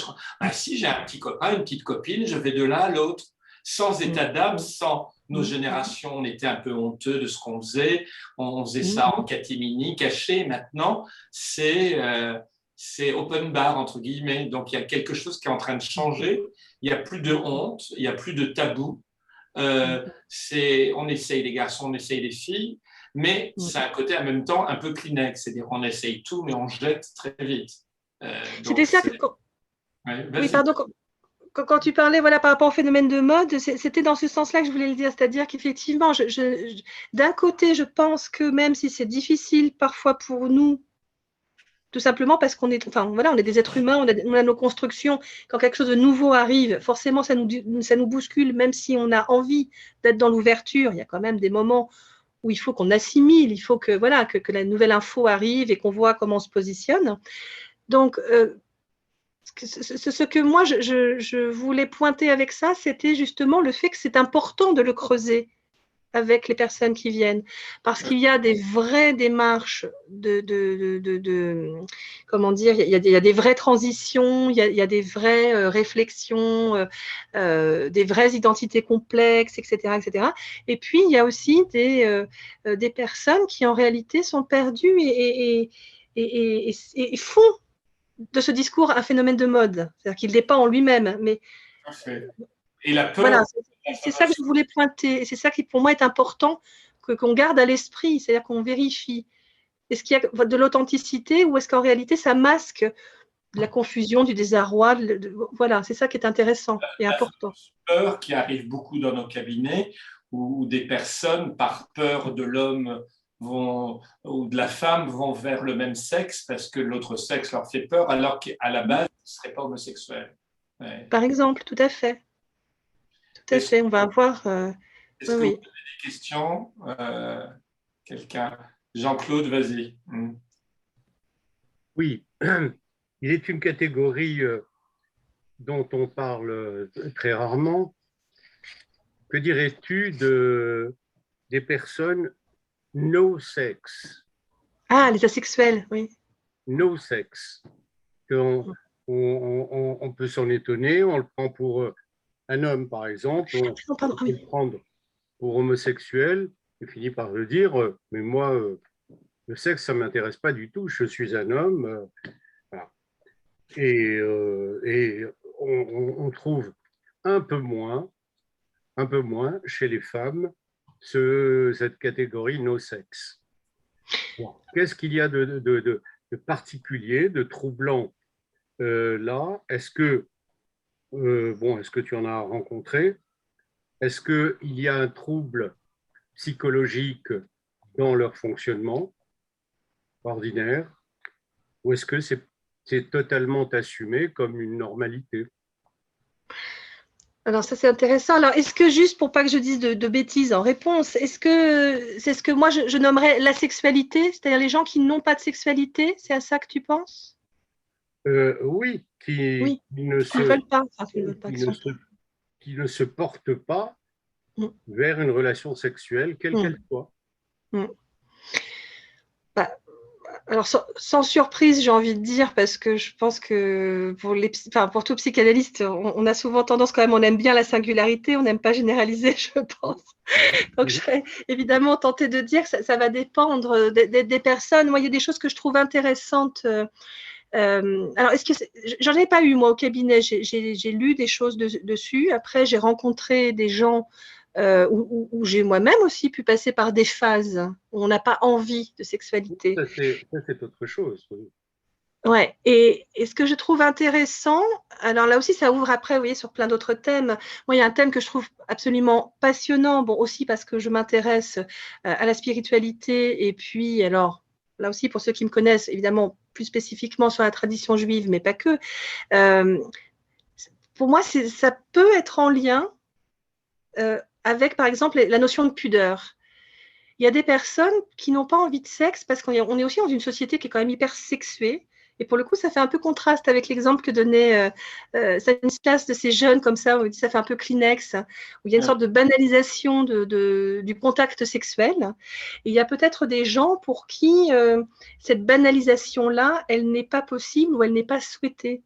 Si j'ai un petit copain, une petite copine, je vais de l'un à l'autre, sans état d'âme, sans nos générations, on était un peu honteux de ce qu'on faisait. On faisait ça en catimini, caché. Maintenant, c'est open bar, entre guillemets. Donc, il y a quelque chose qui est en train de changer. Il n'y a plus de honte, il n'y a plus de tabou. On essaye les garçons, on essaye les filles, mais c'est un côté en même temps un peu Kleenex. C'est-à-dire qu'on essaye tout, mais on jette très vite. C'était ça que… Oui, pardon. Quand tu parlais par rapport au phénomène de mode, c'était dans ce sens-là que je voulais le dire. C'est-à-dire qu'effectivement, d'un côté, je pense que même si c'est difficile parfois pour nous, tout simplement parce qu'on est, on est des êtres humains, on a nos constructions. Quand quelque chose de nouveau arrive, forcément, ça nous bouscule, même si on a envie d'être dans l'ouverture. Il y a quand même des moments où il faut qu'on assimile, il faut que la nouvelle info arrive et qu'on voit comment on se positionne. Donc, ce que moi, je voulais pointer avec ça, c'était justement le fait que c'est important de le creuser avec les personnes qui viennent, parce qu'il y a des vraies démarches comment dire, il y a des vraies transitions, il y a des vraies réflexions, des vraies identités complexes, etc., etc. Et puis, il y a aussi des personnes qui, en réalité, sont perdues et font de ce discours un phénomène de mode. C'est-à-dire qu'il n'est pas en lui-même, mais… Et la peur… Voilà, c'est ça que je voulais pointer. C'est ça qui, pour moi, est important qu'on garde à l'esprit. C'est-à-dire qu'on vérifie. Est-ce qu'il y a de l'authenticité ou est-ce qu'en réalité, ça masque de la confusion, du désarroi voilà, c'est ça qui est intéressant et important. Peur qui arrive beaucoup dans nos cabinets où des personnes, par peur de l'homme ou de la femme, vont vers le même sexe parce que l'autre sexe leur fait peur, alors qu'à la base, ils ne seraient pas homosexuels. Par exemple, tout à fait. Tout à fait, on va avoir… Est-ce que vous avez des questions quelqu'un? Jean-Claude, vas-y. Oui, il est une catégorie dont on parle très rarement. Que dirais-tu des personnes no sex? Ah, les asexuels, oui. No sex. On peut s'en étonner, on le prend pour un homme, par exemple, on peut le prendre pour homosexuel et finit par le dire, mais moi, le sexe, ça ne m'intéresse pas du tout, je suis un homme. Voilà. Et on trouve un peu moins chez les femmes cette catégorie no sex. Qu'est-ce qu'il y a de particulier, de troublant là? Est-ce que tu en as rencontré? Est-ce qu'il y a un trouble psychologique dans leur fonctionnement ordinaire? Ou est-ce que c'est totalement assumé comme une normalité? Alors ça c'est intéressant. Alors est-ce que, juste pour pas que je dise de bêtises en réponse, est-ce que c'est ce que moi je nommerais la sexualité, c'est-à-dire les gens qui n'ont pas de sexualité, c'est à ça que tu penses? Oui, qui ne se portent pas vers une relation sexuelle, quelle qu'elle soit. Alors, sans surprise, j'ai envie de dire, parce que je pense que pour tout psychanalyste, on a souvent tendance quand même, on aime bien la singularité, on n'aime pas généraliser, je pense. Donc, je serais évidemment tentée de dire que ça va dépendre des personnes. Moi, il y a des choses que je trouve intéressantes Alors, j'en ai pas eu, moi, au cabinet. J'ai lu des choses dessus. Après, j'ai rencontré des gens où j'ai moi-même aussi pu passer par des phases où on n'a pas envie de sexualité. Ça, c'est autre chose. Oui. Ouais, et ce que je trouve intéressant, alors là aussi, ça ouvre après, vous voyez, sur plein d'autres thèmes. Moi, il y a un thème que je trouve absolument passionnant, bon, aussi parce que je m'intéresse à la spiritualité, et puis, alors, là aussi, pour ceux qui me connaissent, évidemment, plus spécifiquement sur la tradition juive, mais pas que, euh, pour moi, ça peut être en lien avec, par exemple, la notion de pudeur. Il y a des personnes qui n'ont pas envie de sexe parce qu'on est aussi dans une société qui est quand même hyper sexuée. Et pour le coup, ça fait un peu contraste avec l'exemple que donnait Stanislas de ces jeunes comme ça, où ça fait un peu Kleenex, où il y a une sorte de banalisation du contact sexuel. Et il y a peut-être des gens pour qui cette banalisation-là, elle n'est pas possible ou elle n'est pas souhaitée.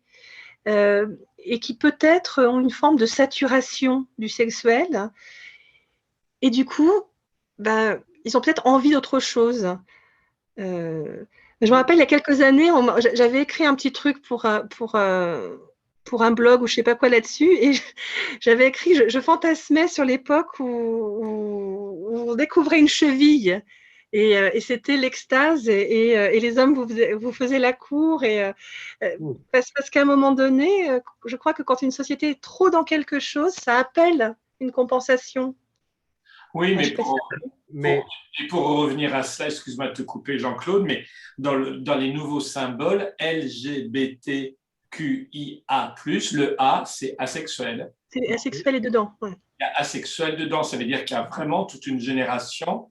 Et qui peut-être ont une forme de saturation du sexuel. Et du coup, ben, ils ont peut-être envie d'autre chose. Je me rappelle, il y a quelques années, j'avais écrit un petit truc pour un blog ou je sais pas quoi là-dessus, et j'avais écrit, je fantasmais sur l'époque où on découvrait une cheville, et c'était l'extase, et les hommes vous faisaient la cour, parce qu'à un moment donné, je crois que quand une société est trop dans quelque chose, ça appelle une compensation. Oui, mais Mais pour revenir à cela, excuse-moi de te couper, Jean-Claude, mais dans les nouveaux symboles LGBTQIA+, le A, c'est asexuel. C'est asexuel et dedans. Ouais. Il y a asexuel dedans, ça veut dire qu'il y a vraiment toute une génération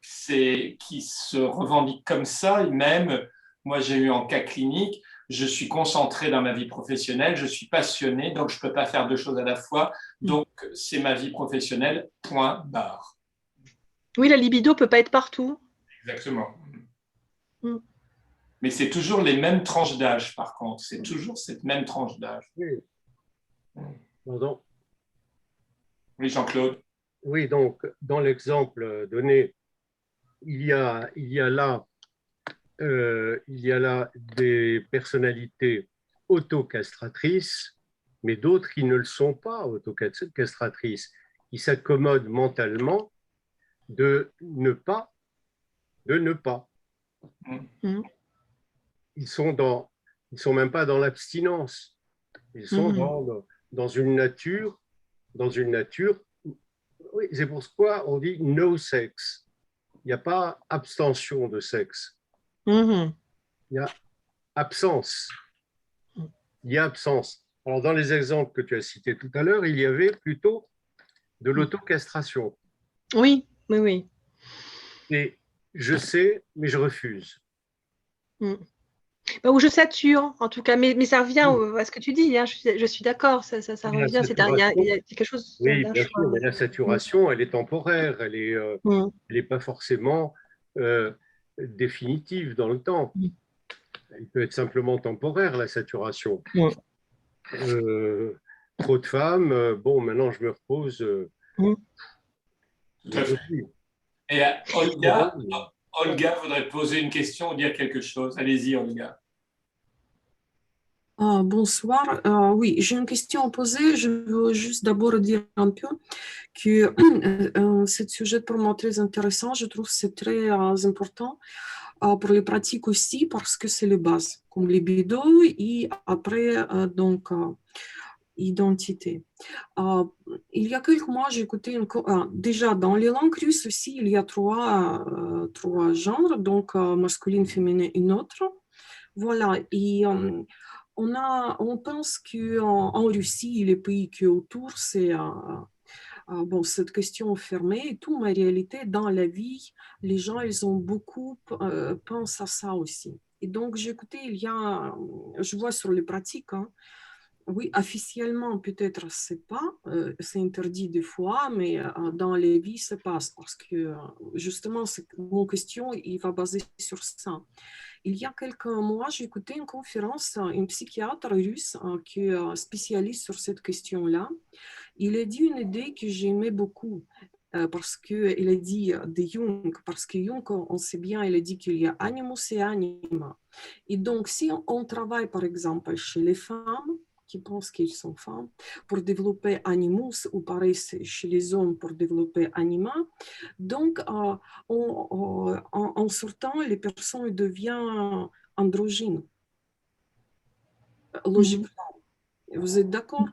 qui se revendique comme ça. Et même, moi, j'ai eu en cas clinique, je suis concentré dans ma vie professionnelle, je suis passionné, donc je ne peux pas faire deux choses à la fois. Donc, c'est ma vie professionnelle, point barre. Oui, la libido ne peut pas être partout. Exactement. Mais c'est toujours les mêmes tranches d'âge, par contre. C'est toujours cette même tranche d'âge. oui. Pardon. Oui, Jean-Claude. Oui, donc, dans l'exemple donné, il y a là des personnalités autocastratrices, mais d'autres qui ne le sont pas autocastratrices, qui s'accommodent mentalement de ne pas. Ils sont même pas dans l'abstinence. Ils sont dans une nature. Oui, c'est pourquoi on dit no sex. Il n'y a pas abstention de sexe. Il y a absence. Alors, dans les exemples que tu as cités tout à l'heure, il y avait plutôt de l'autocastration. Oui, oui, oui. Et je sais, mais je refuse. Ou je sature, en tout cas, mais ça revient à ce que tu dis, hein, je suis d'accord, ça revient, il y a quelque chose oui, d'un bien choix. sûr, mais la saturation, elle est temporaire, elle n'est pas forcément définitive dans le temps. Elle peut être simplement temporaire, la saturation. Trop de femmes, bon, maintenant je me repose. Tout à fait. Et Olga voudrait poser une question ou dire quelque chose. Allez-y, Olga. Bonsoir. Oui, j'ai une question à poser. Je veux juste d'abord dire un peu que ce sujet pour moi très intéressant. Je trouve que c'est très important pour les pratiques aussi parce que c'est les bases, comme libido et après, donc, identité. Il y a quelques mois, j'ai écouté déjà dans les langues russes aussi, il y a trois genres, donc masculine, féminin et neutre. Voilà, et on pense qu'en Russie et les pays qui autour, c'est bon, cette question fermée et tout, mais en réalité, dans la vie, les gens, ils ont beaucoup pensent à ça aussi. Et donc, j'ai écouté, je vois sur les pratiques, hein, oui, officiellement, peut-être, c'est pas, c'est interdit des fois, mais dans les vies, ça passe parce que, justement, mon question, il va baser sur ça. Il y a quelques mois, j'ai écouté une conférence, un psychiatre russe qui est spécialiste sur cette question-là. Il a dit une idée que j'aimais beaucoup. parce qu'il a dit de Jung, parce que Jung, on sait bien, il a dit qu'il y a animus et anima. Et donc, si on travaille, par exemple, chez les femmes, qui pensent qu'ils sont femmes, pour développer animus, ou pareil chez les hommes pour développer anima, donc en sortant, les personnes deviennent androgynes, logiquement. Vous êtes d'accord?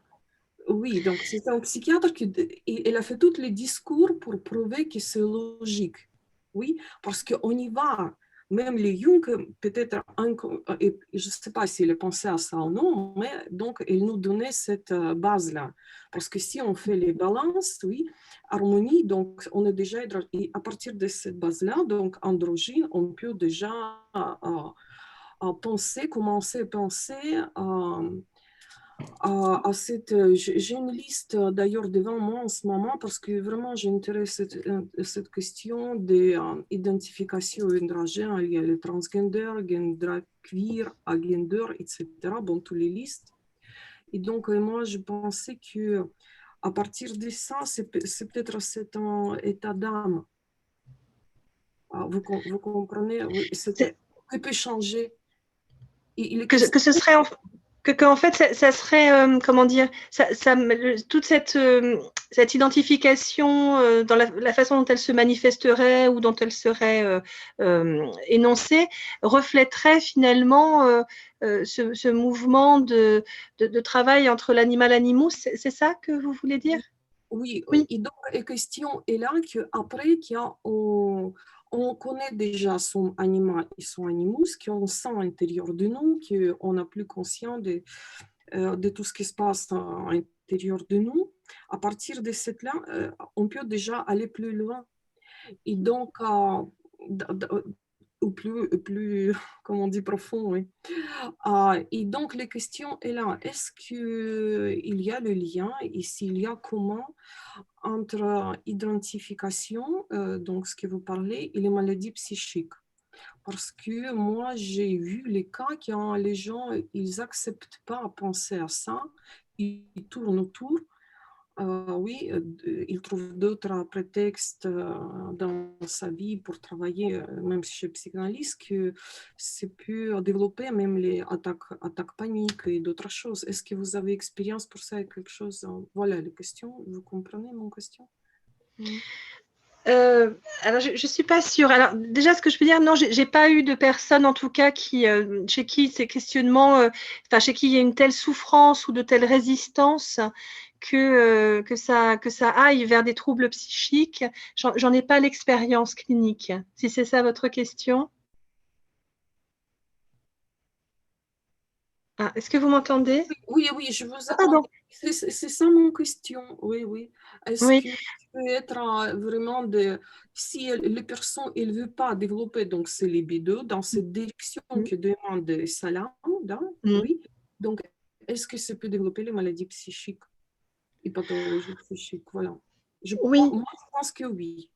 Oui, donc c'est un psychiatre qui il a fait tous les discours pour prouver que c'est logique. Oui, parce qu'on y va. Même les Jung, peut-être, je ne sais pas s'il a pensé à ça ou non, mais donc il nous donnait cette base-là. Parce que si on fait les balances, oui, harmonie, donc on est déjà, et à partir de cette base-là, donc androgyne, on peut déjà penser, commencer à penser à cette, j'ai une liste d'ailleurs devant moi en ce moment parce que vraiment j'intéresse cette question d'identification androgène. Il y a le transgender, gender queer, agender, etc. Bon, toutes les listes. Et donc, moi, je pensais que à partir de ça, c'est peut-être cet état d'âme. Vous comprenez? Oui, qui peut changer. Que ce serait en fait, ça serait, comment dire, toute cette identification dans la façon dont elle se manifesterait ou dont elle serait énoncée reflèterait finalement ce mouvement de travail entre l'animal animus. C'est ça que vous voulez dire? Oui, oui. Et donc la question est là qu'après, on connaît déjà son animal et son animus, qu'on sent à l'intérieur de nous, qu'on n'a plus conscience de tout ce qui se passe à l'intérieur de nous. À partir de cette là, on peut déjà aller plus loin. Et donc, ou plus, comment on dit, profond, oui. Et donc, la question est là, est-ce qu'il y a le lien, et s'il y a comment, entre identification, donc ce que vous parlez, et les maladies psychiques? Parce que moi, j'ai vu les cas quand les gens, ils n'acceptent pas à penser à ça, ils tournent autour. Oui, il trouve d'autres prétextes dans sa vie pour travailler, même chez le psychanalyste, que c'est pu développer même les attaques paniques et d'autres choses. Est-ce que vous avez expérience pour ça, quelque chose? Voilà les questions. Vous comprenez mon question? Alors, je ne suis pas sûre. Alors, déjà, ce que je peux dire, non, j'ai pas eu de personne, en tout cas, chez qui ces questionnements, chez qui il y a une telle souffrance ou de telle résistance que ça aille vers des troubles psychiques. J'en ai pas l'expérience clinique, si c'est ça votre question. Ah, est-ce que vous m'entendez? Oui, je vous Ah, pardon. entends. C'est ça mon question. Oui. Est-ce Oui. que peut être vraiment si les personnes ne veulent pas développer donc c'est libido dans cette direction que demande Salam, oui. Donc, est-ce que ça peut développer les maladies psychiques et pathologies psychiques? Voilà. Oui. Moi, je pense que oui.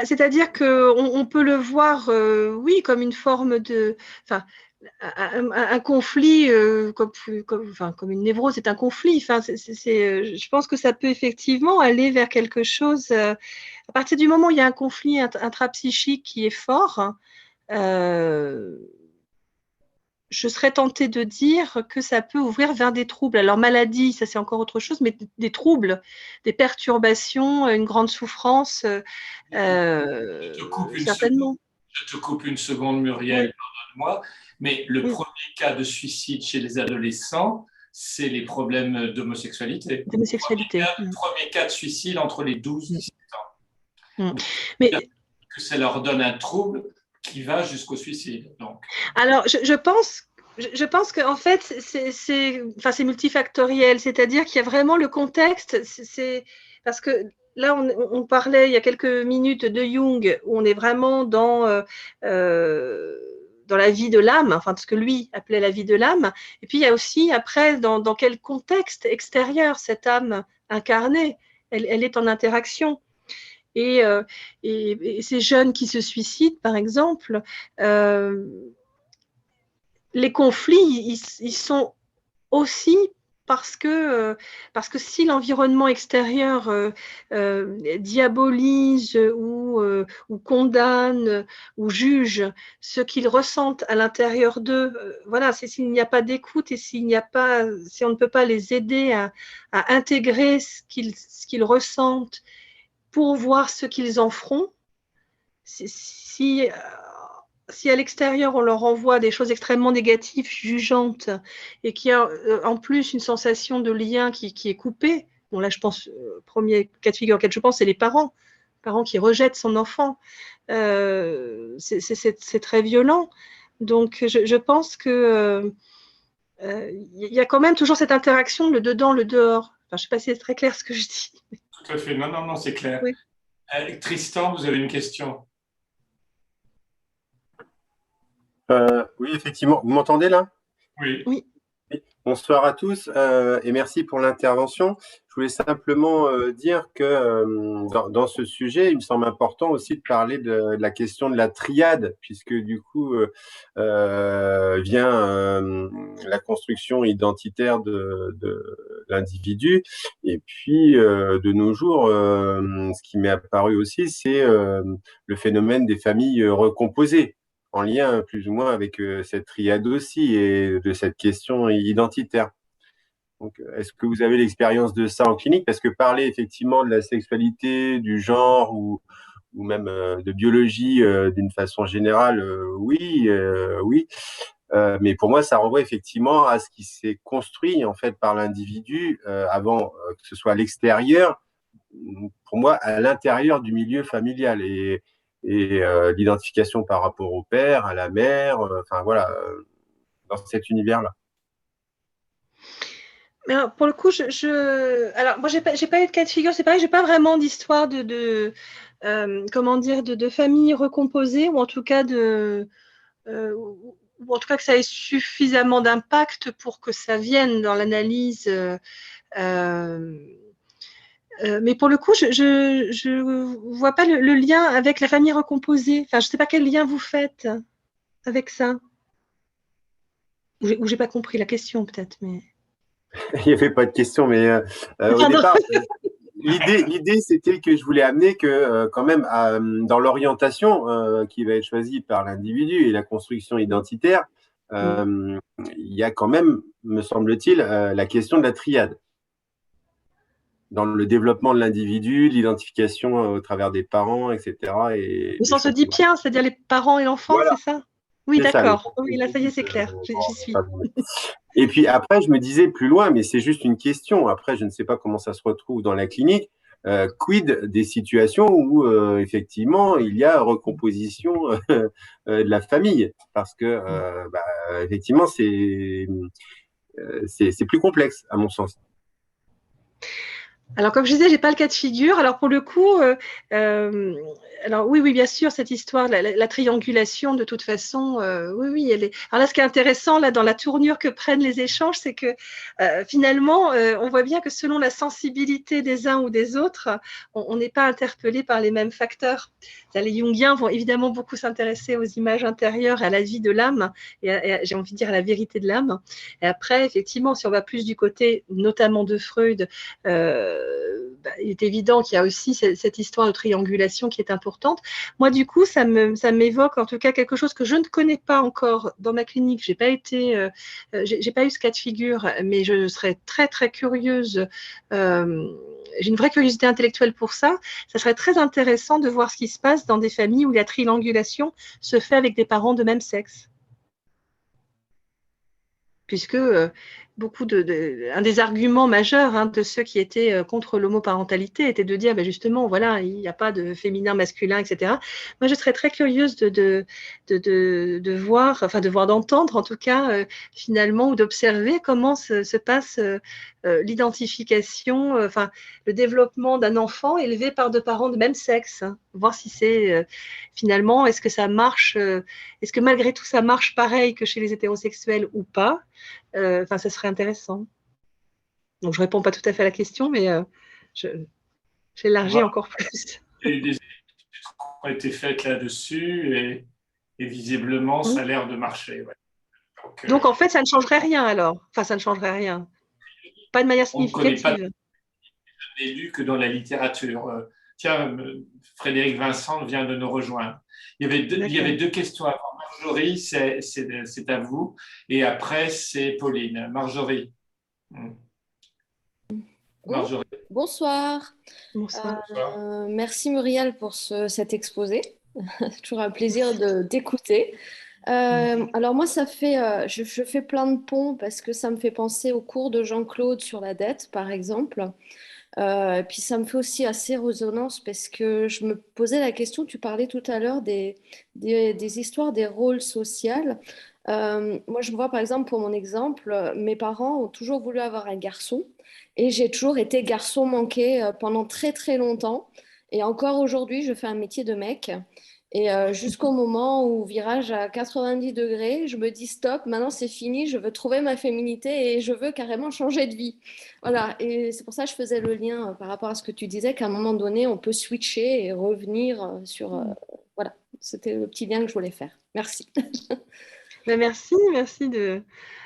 C'est-à-dire qu'on peut le voir, oui, comme une forme de, un conflit, comme une névrose, c'est un conflit. Je pense que ça peut effectivement aller vers quelque chose. À partir du moment où il y a un conflit intrapsychique qui est fort, je serais tentée de dire que ça peut ouvrir vers des troubles. Alors, maladie, ça c'est encore autre chose, mais des troubles, des perturbations, une grande souffrance, certainement. Je te coupe une seconde, Muriel, oui. Pardonne-moi, mais le premier cas de suicide chez les adolescents, c'est les problèmes d'homosexualité. Premier cas de suicide entre les 12 et 17 ans. Mais que ça leur donne un trouble qui va jusqu'au suicide. Donc. Alors, je pense qu'en fait, c'est multifactoriel, c'est-à-dire qu'il y a vraiment le contexte, parce que là, on parlait il y a quelques minutes de Jung, où on est vraiment dans la vie de l'âme, enfin ce que lui appelait la vie de l'âme, et puis il y a aussi après dans quel contexte extérieur cette âme incarnée, elle est en interaction. Et ces jeunes qui se suicident, par exemple, les conflits, ils sont aussi parce que si l'environnement extérieur diabolise ou condamne ou juge ce qu'ils ressentent à l'intérieur d'eux, voilà, c'est s'il n'y a pas d'écoute et si on ne peut pas les aider à intégrer ce qu'ils ressentent pour voir ce qu'ils en feront, si à l'extérieur on leur envoie des choses extrêmement négatives, jugeantes, et qu'il y a en plus une sensation de lien qui est coupée, bon là je pense, premier cas de figure auquel je pense, c'est les parents qui rejettent son enfant, c'est très violent. Donc je pense que y a quand même toujours cette interaction, le dedans, le dehors. Enfin, je ne sais pas si c'est très clair ce que je dis. Tout à fait, non, c'est clair. Oui. Tristan, vous avez une question? Oui, effectivement. Vous m'entendez là? Oui. Oui. Bonsoir à tous et merci pour l'intervention. Je voulais simplement dire que dans ce sujet, il me semble important aussi de parler de la question de la triade, puisque du coup vient la construction identitaire de l'individu. Et puis de nos jours, ce qui m'est apparu aussi, c'est le phénomène des familles recomposées, en lien plus ou moins avec cette triade aussi et de cette question identitaire. Donc, est-ce que vous avez l'expérience de ça en clinique? Parce que parler effectivement de la sexualité, du genre ou même de biologie d'une façon générale, oui, oui. Mais pour moi, ça renvoie effectivement à ce qui s'est construit en fait par l'individu avant que ce soit à l'extérieur, pour moi, à l'intérieur du milieu familial et l'identification par rapport au père, à la mère, enfin voilà, dans cet univers-là. Mais alors, pour le coup, alors moi, j'ai pas eu de cas de figure. C'est pareil, j'ai pas vraiment d'histoire comment dire, de famille recomposée, ou en tout cas ou en tout cas que ça ait suffisamment d'impact pour que ça vienne dans l'analyse. Mais pour le coup, je vois pas le lien avec la famille recomposée. Enfin, je sais pas quel lien vous faites avec ça. Ou j'ai pas compris la question, peut-être, mais. Il n'y avait pas de question, mais au départ, l'idée, c'était que je voulais amener que quand même, dans l'orientation qui va être choisie par l'individu et la construction identitaire, il y a quand même, me semble-t-il, la question de la triade. Dans le développement de l'individu, l'identification au travers des parents, etc. Au sens oedipien, c'est-à-dire les parents et l'enfant, voilà. C'est ça? Oui, d'accord. Oui, là, ça y est, c'est bon, clair. J'y suis. Et puis après, je me disais plus loin, mais c'est juste une question. Après, je ne sais pas comment ça se retrouve dans la clinique. Quid des situations où effectivement il y a recomposition de la famille, parce que effectivement c'est plus complexe à mon sens. Alors, comme je disais, j'ai pas le cas de figure. Alors, pour le coup, alors oui, bien sûr, cette histoire, la triangulation, de toute façon, oui, elle est. Alors là, ce qui est intéressant, là, dans la tournure que prennent les échanges, c'est que finalement, on voit bien que selon la sensibilité des uns ou des autres, on n'est pas interpellé par les mêmes facteurs. Les Jungiens vont évidemment beaucoup s'intéresser aux images intérieures, à la vie de l'âme, et j'ai envie de dire à la vérité de l'âme. Et après, effectivement, si on va plus du côté, notamment de Freud, il est évident qu'il y a aussi cette histoire de triangulation qui est importante. Moi, du coup, ça m'évoque en tout cas quelque chose que je ne connais pas encore dans ma clinique. J'ai pas eu ce cas de figure, mais je serais très très curieuse. J'ai une vraie curiosité intellectuelle pour ça. Ça serait très intéressant de voir ce qui se passe dans des familles où la triangulation se fait avec des parents de même sexe. Puisque un des arguments majeurs de ceux qui étaient contre l'homoparentalité était de dire justement, voilà, il n'y a pas de féminin, masculin, etc. Moi, je serais très curieuse de voir, d'entendre en tout cas, finalement, ou d'observer comment se passe l'identification, le développement d'un enfant élevé par deux parents de même sexe. Voir si c'est finalement, est-ce que ça marche, est-ce que malgré tout ça marche pareil que chez les hétérosexuels ou pas. Ça serait intéressant. Donc, je ne réponds pas tout à fait à la question, mais j'élargis encore plus. Il y a eu des études qui ont été faites là-dessus et visiblement, ça a l'air de marcher. Ouais. Donc, en fait, ça ne changerait rien alors. Enfin, ça ne changerait rien. pas de manière On ne connaît pas, significative. je n'ai lu que dans la littérature. Tiens, Frédéric Vincent vient de nous rejoindre. Il y avait deux questions avant. Marjorie, c'est à vous. Et après, c'est Pauline. Marjorie. Marjorie. Bonsoir. Bonsoir. Merci Muriel pour cet exposé. Toujours un plaisir d'écouter. Alors moi, je fais plein de ponts parce que ça me fait penser au cours de Jean-Claude sur la dette, par exemple. Et puis ça me fait aussi assez résonance parce que je me posais la question, tu parlais tout à l'heure des histoires des rôles sociaux. Moi, je me vois par exemple pour mon exemple, mes parents ont toujours voulu avoir un garçon et j'ai toujours été garçon manqué pendant très très longtemps. Et encore aujourd'hui, je fais un métier de mec. Et jusqu'au moment où virage à 90 degrés, je me dis stop, maintenant c'est fini, je veux trouver ma féminité et je veux carrément changer de vie. Voilà, et c'est pour ça que je faisais le lien par rapport à ce que tu disais, qu'à un moment donné, on peut switcher et revenir sur... voilà, c'était le petit lien que je voulais faire. Merci. Ben merci de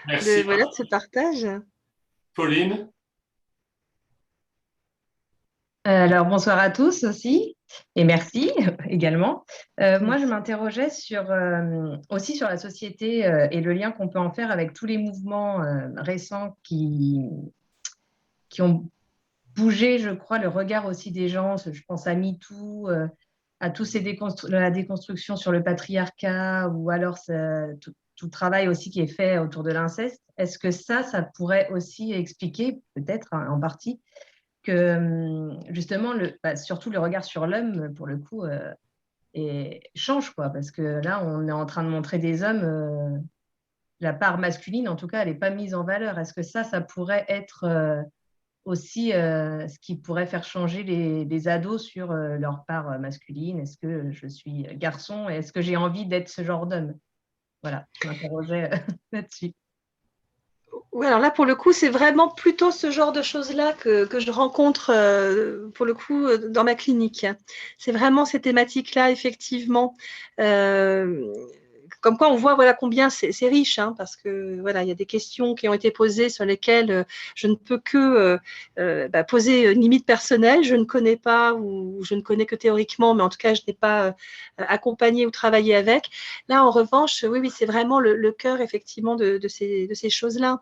ce partage. Pauline. Alors, bonsoir à tous aussi, et merci également. Moi, je m'interrogeais aussi sur la société et le lien qu'on peut en faire avec tous les mouvements récents qui ont bougé, je crois, le regard aussi des gens. Je pense à MeToo, à tous la déconstruction sur le patriarcat, ou alors tout le travail aussi qui est fait autour de l'inceste. Est-ce que ça pourrait aussi expliquer, peut-être en partie, que justement, surtout le regard sur l'homme, pour le coup, change, quoi, parce que là, on est en train de montrer des hommes, la part masculine, en tout cas, elle n'est pas mise en valeur. Est-ce que ça pourrait être aussi ce qui pourrait faire changer les ados sur leur part masculine? Est-ce que je suis garçon et est-ce que j'ai envie d'être ce genre d'homme? Voilà, je m'interrogeais là-dessus. Oui, alors là, pour le coup, c'est vraiment plutôt ce genre de choses-là que je rencontre, pour le coup, dans ma clinique. C'est vraiment ces thématiques-là, effectivement. Comme quoi, on voit voilà, combien c'est riche, hein, parce que voilà, il y a des questions qui ont été posées sur lesquelles je ne peux que poser une limite personnelle. Je ne connais pas ou je ne connais que théoriquement, mais en tout cas, je n'ai pas accompagné ou travaillé avec. Là, en revanche, oui, c'est vraiment le cœur, effectivement, de ces choses-là.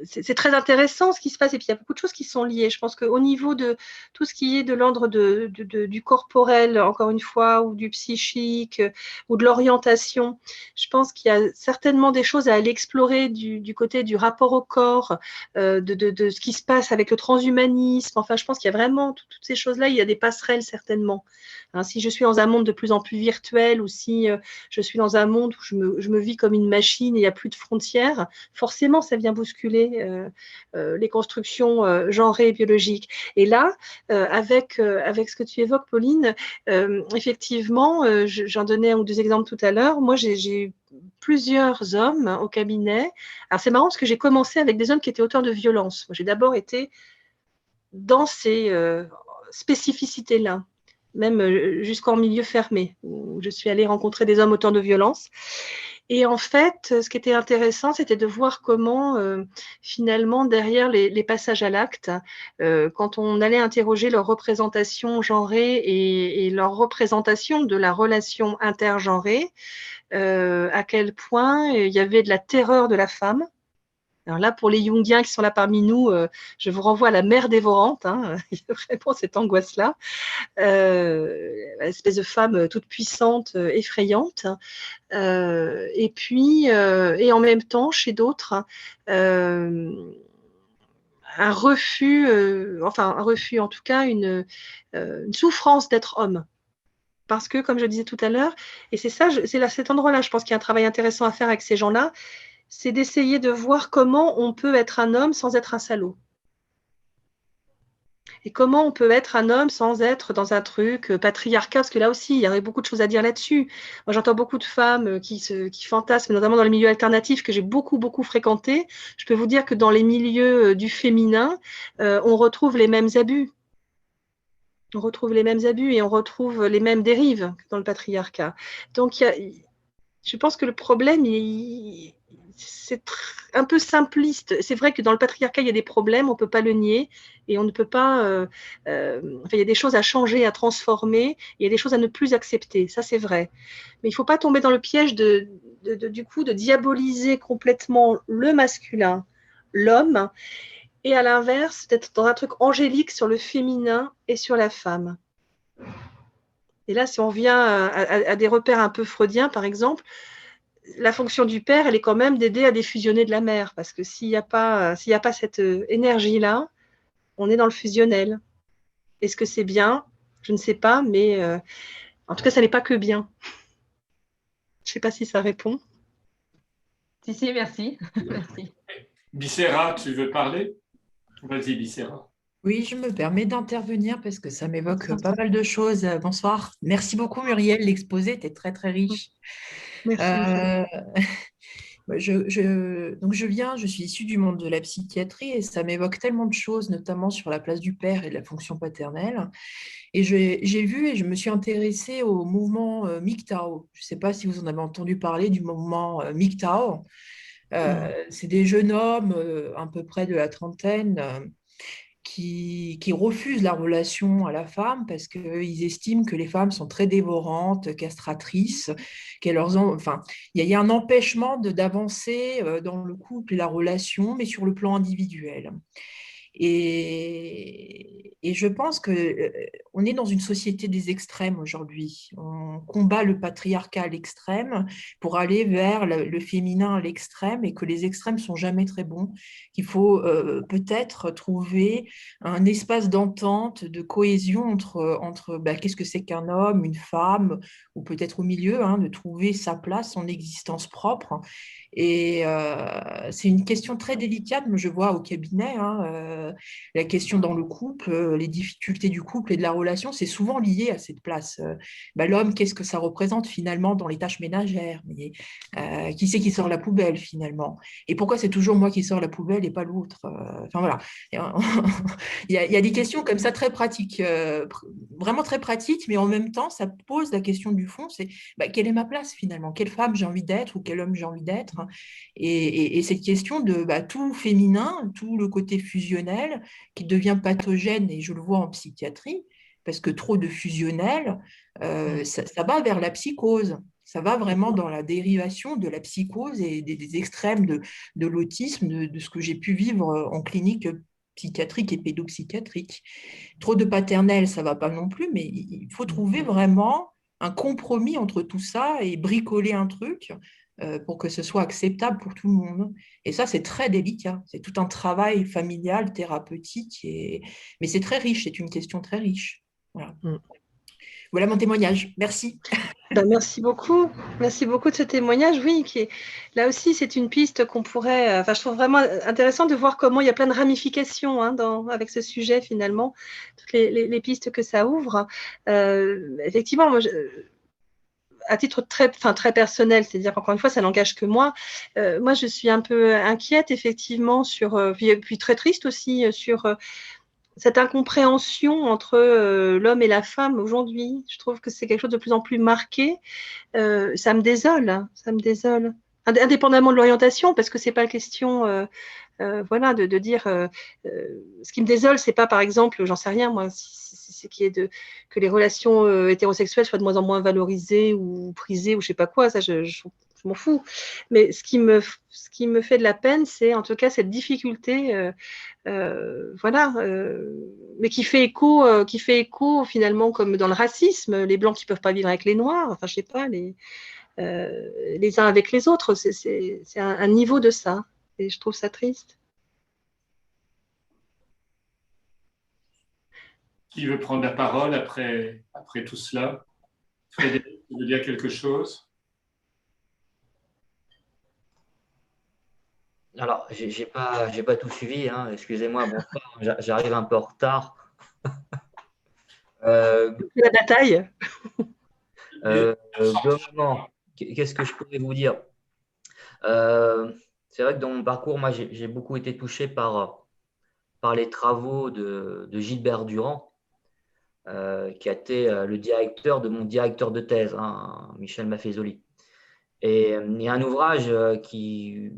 C'est très intéressant ce qui se passe et puis il y a beaucoup de choses qui sont liées. Je pense qu'au niveau de tout ce qui est de l'ordre du corporel, encore une fois, ou du psychique, ou de l'orientation, je pense qu'il y a certainement des choses à aller explorer du côté du rapport au corps, de ce qui se passe avec le transhumanisme. Enfin, je pense qu'il y a vraiment toutes ces choses-là, il y a des passerelles certainement. Hein, si je suis dans un monde de plus en plus virtuel ou si je suis dans un monde où je me vis comme une machine et il n'y a plus de frontières, forcément, ça vient bousculer les constructions genrées et biologiques. Et là, avec ce que tu évoques, Pauline, effectivement, j'en donnais un ou deux exemples tout à l'heure. Moi, j'ai eu plusieurs hommes au cabinet. Alors, c'est marrant parce que j'ai commencé avec des hommes qui étaient auteurs de violences. Moi, j'ai d'abord été dans ces spécificités-là, même jusqu'en milieu fermé, où je suis allée rencontrer des hommes auteurs de violences. Et en fait, ce qui était intéressant, c'était de voir comment, finalement, derrière les passages à l'acte, quand on allait interroger leur représentation genrée et leur représentation de la relation intergenrée, à quel point il y avait de la terreur de la femme. Alors là, pour les Jungiens qui sont là parmi nous, je vous renvoie à la mère dévorante. Hein, il y a vraiment cette angoisse-là. Espèce de femme toute puissante, effrayante. Et puis, et en même temps, chez d'autres, un refus, en tout cas, une souffrance d'être homme. Parce que, comme je disais tout à l'heure, et c'est ça, c'est à cet endroit-là, je pense qu'il y a un travail intéressant à faire avec ces gens-là, c'est d'essayer de voir comment on peut être un homme sans être un salaud. Et comment on peut être un homme sans être dans un truc patriarcat, parce que là aussi, il y aurait beaucoup de choses à dire là-dessus. Moi, j'entends beaucoup de femmes qui fantasment, notamment dans les milieux alternatifs que j'ai beaucoup, beaucoup fréquentés. Je peux vous dire que dans les milieux du féminin, on retrouve les mêmes abus. On retrouve les mêmes abus et on retrouve les mêmes dérives que dans le patriarcat. Donc, je pense que le problème, c'est un peu simpliste. C'est vrai que dans le patriarcat, il y a des problèmes, on ne peut pas le nier, et on ne peut pas. Enfin, il y a des choses à changer, à transformer, il y a des choses à ne plus accepter. Ça, c'est vrai. Mais il ne faut pas tomber dans le piège du coup de diaboliser complètement le masculin, l'homme, et à l'inverse, d'être dans un truc angélique sur le féminin et sur la femme. Et là, si on vient à des repères un peu freudiens, par exemple, la fonction du père, elle est quand même d'aider à défusionner de la mère, parce que s'il n'y a pas cette énergie-là, on est dans le fusionnel. Est-ce que c'est bien? Je ne sais pas, mais en tout cas, ça n'est pas que bien. Je ne sais pas si ça répond. Si, merci. Merci. Bicéra, tu veux parler? Vas-y, Bicéra. Oui, je me permets d'intervenir parce que ça m'évoque pas mal de choses. Bonsoir. Merci beaucoup, Muriel. L'exposé était très, très riche. Merci. Donc je suis issue du monde de la psychiatrie et ça m'évoque tellement de choses, notamment sur la place du père et de la fonction paternelle. Et j'ai vu et je me suis intéressée au mouvement MGTOW. Je ne sais pas si vous en avez entendu parler du mouvement MGTOW. C'est des jeunes hommes à peu près de la trentaine qui refusent la relation à la femme parce qu'ils estiment que les femmes sont très dévorantes, castratrices, enfin, il y a un empêchement d'avancer dans le couple et la relation, mais sur le plan individuel. Et je pense qu'on est dans une société des extrêmes aujourd'hui. On combat le patriarcat à l'extrême pour aller vers le féminin à l'extrême et que les extrêmes ne sont jamais très bons, qu'il faut peut-être trouver un espace d'entente, de cohésion entre qu'est-ce que c'est qu'un homme, une femme, ou peut-être au milieu, de trouver sa place, son existence propre. Et c'est une question très délicate, mais je vois au cabinet, la question dans le couple, les difficultés du couple et de la relation, c'est souvent lié à cette place. L'homme, qu'est-ce que ça représente finalement dans les tâches ménagères? Qui c'est qui sort la poubelle finalement? Et pourquoi c'est toujours moi qui sors la poubelle et pas l'autre? Enfin voilà, il y a des questions comme ça très pratiques, vraiment très pratiques, mais en même temps, ça pose la question du fond, c'est quelle est ma place finalement? Quelle femme j'ai envie d'être ou quel homme j'ai envie d'être? Et cette question de tout féminin, tout le côté fusionnel qui devient pathogène, et je le vois en psychiatrie, parce que trop de fusionnel, ça va vers la psychose. Ça va vraiment dans la dérivation de la psychose et des extrêmes de l'autisme, de ce que j'ai pu vivre en clinique psychiatrique et pédopsychiatrique. Trop de paternel, ça ne va pas non plus, mais il faut trouver vraiment un compromis entre tout ça et bricoler un truc pour que ce soit acceptable pour tout le monde. Et ça, c'est très délicat. C'est tout un travail familial, thérapeutique, mais c'est très riche, c'est une question très riche. Voilà. Voilà mon témoignage. Merci. Merci beaucoup. Merci beaucoup de ce témoignage. Oui, là aussi, c'est une piste qu'on pourrait. Je trouve vraiment intéressant de voir comment il y a plein de ramifications avec ce sujet, finalement, toutes les pistes que ça ouvre. Effectivement, moi, à titre très personnel, c'est-à-dire qu'encore une fois, ça n'engage que moi. Moi, je suis un peu inquiète, effectivement, puis très triste aussi, sur cette incompréhension entre l'homme et la femme aujourd'hui. Je trouve que c'est quelque chose de plus en plus marqué. Ça me désole, ça me désole. Indépendamment de l'orientation, parce que c'est pas question de dire ce qui me désole, c'est pas par exemple, j'en sais rien moi, c'est que les relations hétérosexuelles soient de moins en moins valorisées ou prisées ou je sais pas quoi, ça je m'en fous. Mais ce qui me fait de la peine, c'est en tout cas cette difficulté, mais qui fait écho finalement comme dans le racisme, les blancs qui peuvent pas vivre avec les noirs, enfin je sais pas, les uns avec les autres, c'est un niveau de ça. Et je trouve ça triste. Qui veut prendre la parole après tout cela? Frédéric, tu veux dire quelque chose? Alors, j'ai pas tout suivi, excusez-moi, bonsoir, j'arrive un peu en retard. La bataille. Globalement, qu'est-ce que je pourrais vous dire? C'est vrai que dans mon parcours, moi, j'ai beaucoup été touché par les travaux de Gilbert Durand, qui a été le directeur de mon directeur de thèse, Michel Maffezoli. Et il y a un ouvrage qui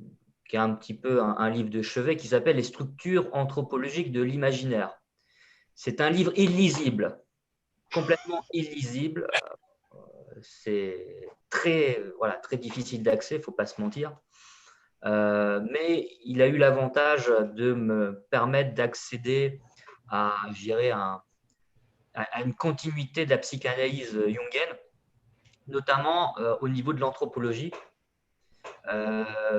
est un petit peu un livre de chevet qui s'appelle « Les structures anthropologiques de l'imaginaire ». C'est un livre illisible, complètement illisible. C'est très difficile d'accès, il ne faut pas se mentir. Mais il a eu l'avantage de me permettre d'accéder à, je dirais, à une continuité de la psychanalyse jungienne, notamment au niveau de l'anthropologie.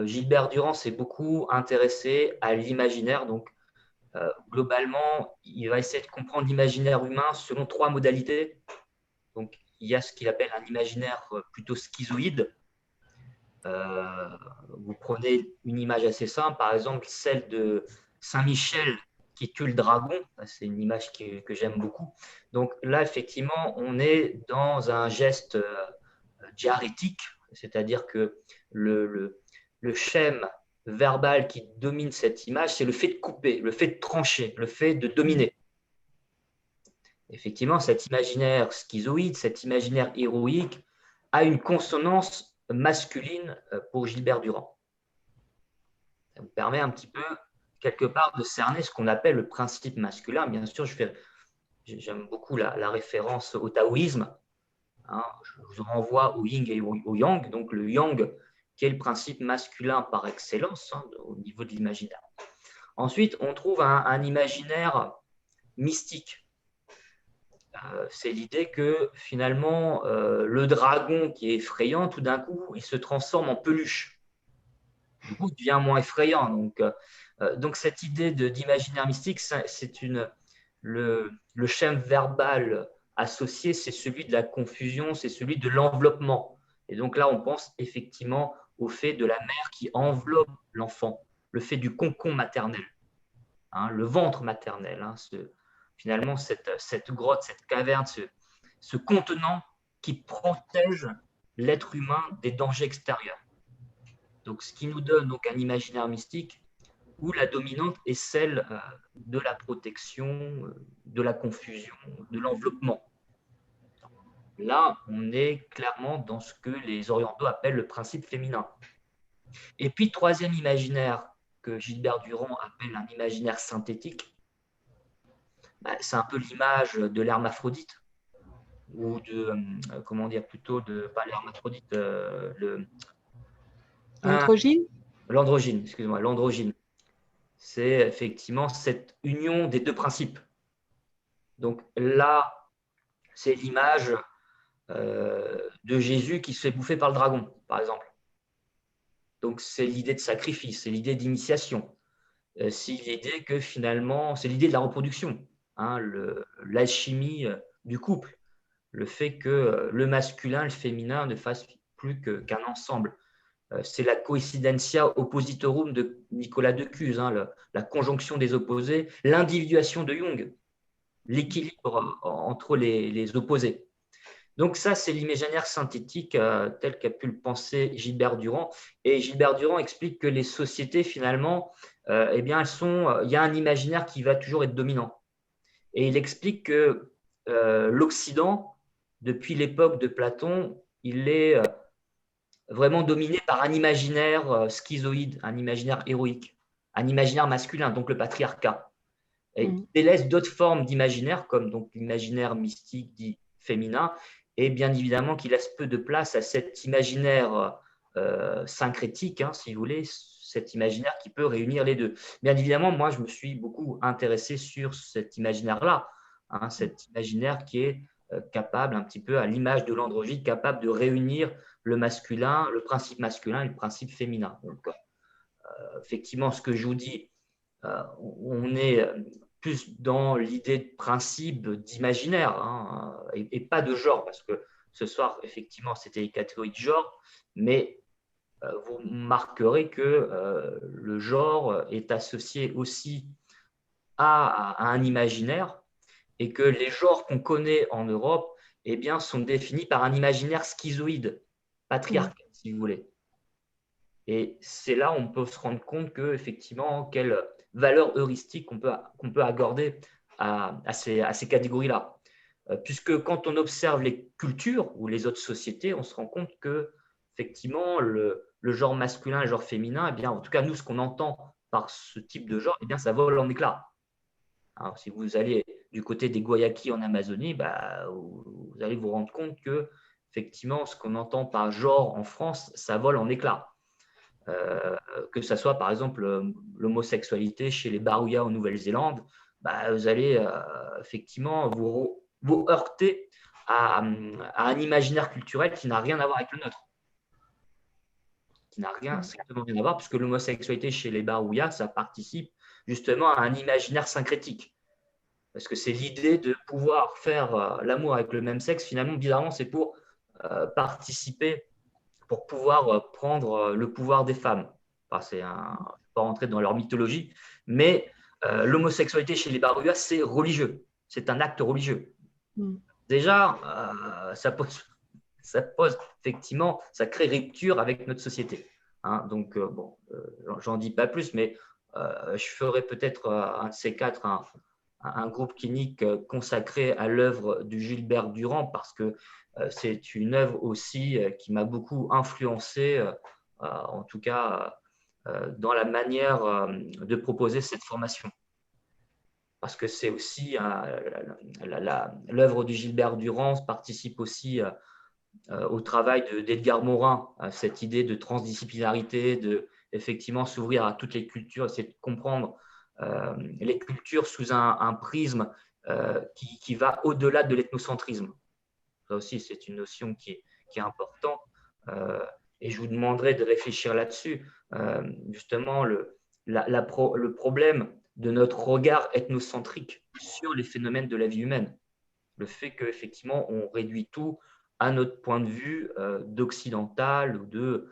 Gilbert Durand s'est beaucoup intéressé à l'imaginaire. Donc, globalement, il va essayer de comprendre l'imaginaire humain selon 3 modalités. Donc, il y a ce qu'il appelle un imaginaire plutôt schizoïde. Vous prenez une image assez simple, par exemple celle de Saint-Michel qui tue le dragon. C'est une image que j'aime beaucoup. Donc là, effectivement, on est dans un geste diarétique, c'est-à-dire que le schème verbal qui domine cette image, c'est le fait de couper, le fait de trancher, le fait de dominer. Effectivement, cet imaginaire schizoïde, cet imaginaire héroïque a une consonance masculine pour Gilbert Durand. Ça vous permet un petit peu, quelque part, de cerner ce qu'on appelle le principe masculin. Bien sûr, j'aime beaucoup la référence au taoïsme. Je vous renvoie au yin et au yang. Donc, le yang, qui est le principe masculin par excellence au niveau de l'imaginaire. Ensuite, on trouve un imaginaire mystique. C'est l'idée que finalement, le dragon qui est effrayant, tout d'un coup, il se transforme en peluche. Du coup, il devient moins effrayant. Donc cette idée d'imaginaire mystique, c'est le schème verbal associé, c'est celui de la confusion, c'est celui de l'enveloppement. Et donc là, on pense effectivement au fait de la mère qui enveloppe l'enfant, le fait du cocon maternel, le ventre maternel, finalement, cette grotte, cette caverne, ce contenant qui protège l'être humain des dangers extérieurs. Donc, ce qui nous donne donc un imaginaire mystique où la dominante est celle de la protection, de la confusion, de l'enveloppement. Là, on est clairement dans ce que les orientaux appellent le principe féminin. Et puis, troisième imaginaire que Gilbert Durand appelle un imaginaire synthétique, c'est un peu l'image de l'hermaphrodite, ou comment dire, plutôt pas l'hermaphrodite, L'androgyne. L'androgyne, excusez-moi, l'androgyne. C'est effectivement cette union des 2 principes. Donc là, c'est l'image de Jésus qui se fait bouffer par le dragon, par exemple. Donc c'est l'idée de sacrifice, c'est l'idée d'initiation. C'est l'idée que finalement, c'est l'idée de la reproduction, l'alchimie du couple, le fait que le masculin, le féminin ne fassent plus qu'un ensemble. C'est la coincidentia oppositorum de Nicolas de Cuse, la conjonction des opposés, l'individuation de Jung, l'équilibre entre les opposés. Donc ça, c'est l'imaginaire synthétique tel qu'a pu le penser Gilbert Durand. Et Gilbert Durand explique que les sociétés, finalement, il y a un imaginaire qui va toujours être dominant. Et il explique que l'Occident, depuis l'époque de Platon, il est vraiment dominé par un imaginaire schizoïde, un imaginaire héroïque, un imaginaire masculin, donc le patriarcat. Et il délaisse d'autres formes d'imaginaire, comme donc l'imaginaire mystique dit féminin, et bien évidemment qu'il laisse peu de place à cet imaginaire syncrétique, si vous voulez, cet imaginaire qui peut réunir les deux. Bien évidemment, moi, je me suis beaucoup intéressé sur cet imaginaire-là, cet imaginaire qui est capable, un petit peu à l'image de l'androgyne, capable de réunir le masculin, le principe masculin et le principe féminin. Donc, effectivement, ce que je vous dis, on est plus dans l'idée de principe, d'imaginaire, et pas de genre, parce que ce soir, effectivement, c'était les catégories de genre, mais vous marquerez que le genre est associé aussi à un imaginaire, et que les genres qu'on connaît en Europe sont définis par un imaginaire schizoïde, patriarcal, si vous voulez. Et c'est là où on peut se rendre compte que, effectivement, quelle valeur heuristique qu'on peut accorder à ces catégories-là. Puisque quand on observe les cultures ou les autres sociétés, on se rend compte que effectivement, le genre masculin et le genre féminin, eh bien, en tout cas, nous, ce qu'on entend par ce type de genre, eh bien, ça vole en éclats. Alors, si vous allez du côté des Guayakis en Amazonie, bah, vous allez vous rendre compte que, effectivement, ce qu'on entend par genre en France, ça vole en éclats. Que ce soit, par exemple, l'homosexualité chez les Barouya en Nouvelle-Zélande, bah, vous allez effectivement vous heurter à un imaginaire culturel qui n'a rien à voir avec le nôtre. Qui n'a strictement rien à voir, puisque l'homosexualité chez les Barouya, ça participe justement à un imaginaire syncrétique. Parce que c'est l'idée de pouvoir faire l'amour avec le même sexe, finalement, bizarrement, c'est pour participer, pour pouvoir prendre le pouvoir des femmes. Enfin, je ne vais pas rentrer dans leur mythologie, mais l'homosexualité chez les Barouya, c'est religieux. C'est un acte religieux. Déjà, ça pose effectivement, ça crée rupture avec notre société. Hein, donc, bon, j'en dis pas plus, mais je ferai peut-être un de ces quatre, un groupe clinique consacré à l'œuvre du Gilbert Durand, parce que c'est une œuvre aussi qui m'a beaucoup influencé, en tout cas dans la manière de proposer cette formation. Parce que c'est aussi l'œuvre du Gilbert Durand participe aussi au travail d'Edgar Morin, cette idée de transdisciplinarité, de effectivement s'ouvrir à toutes les cultures, essayer de comprendre les cultures sous un prisme qui va au-delà de l'ethnocentrisme. Ça aussi, c'est une notion qui est importante. Et je vous demanderai de réfléchir là-dessus. Justement, le problème de notre regard ethnocentrique sur les phénomènes de la vie humaine. Le fait qu'effectivement, on réduit tout à notre point de vue d'occidental ou de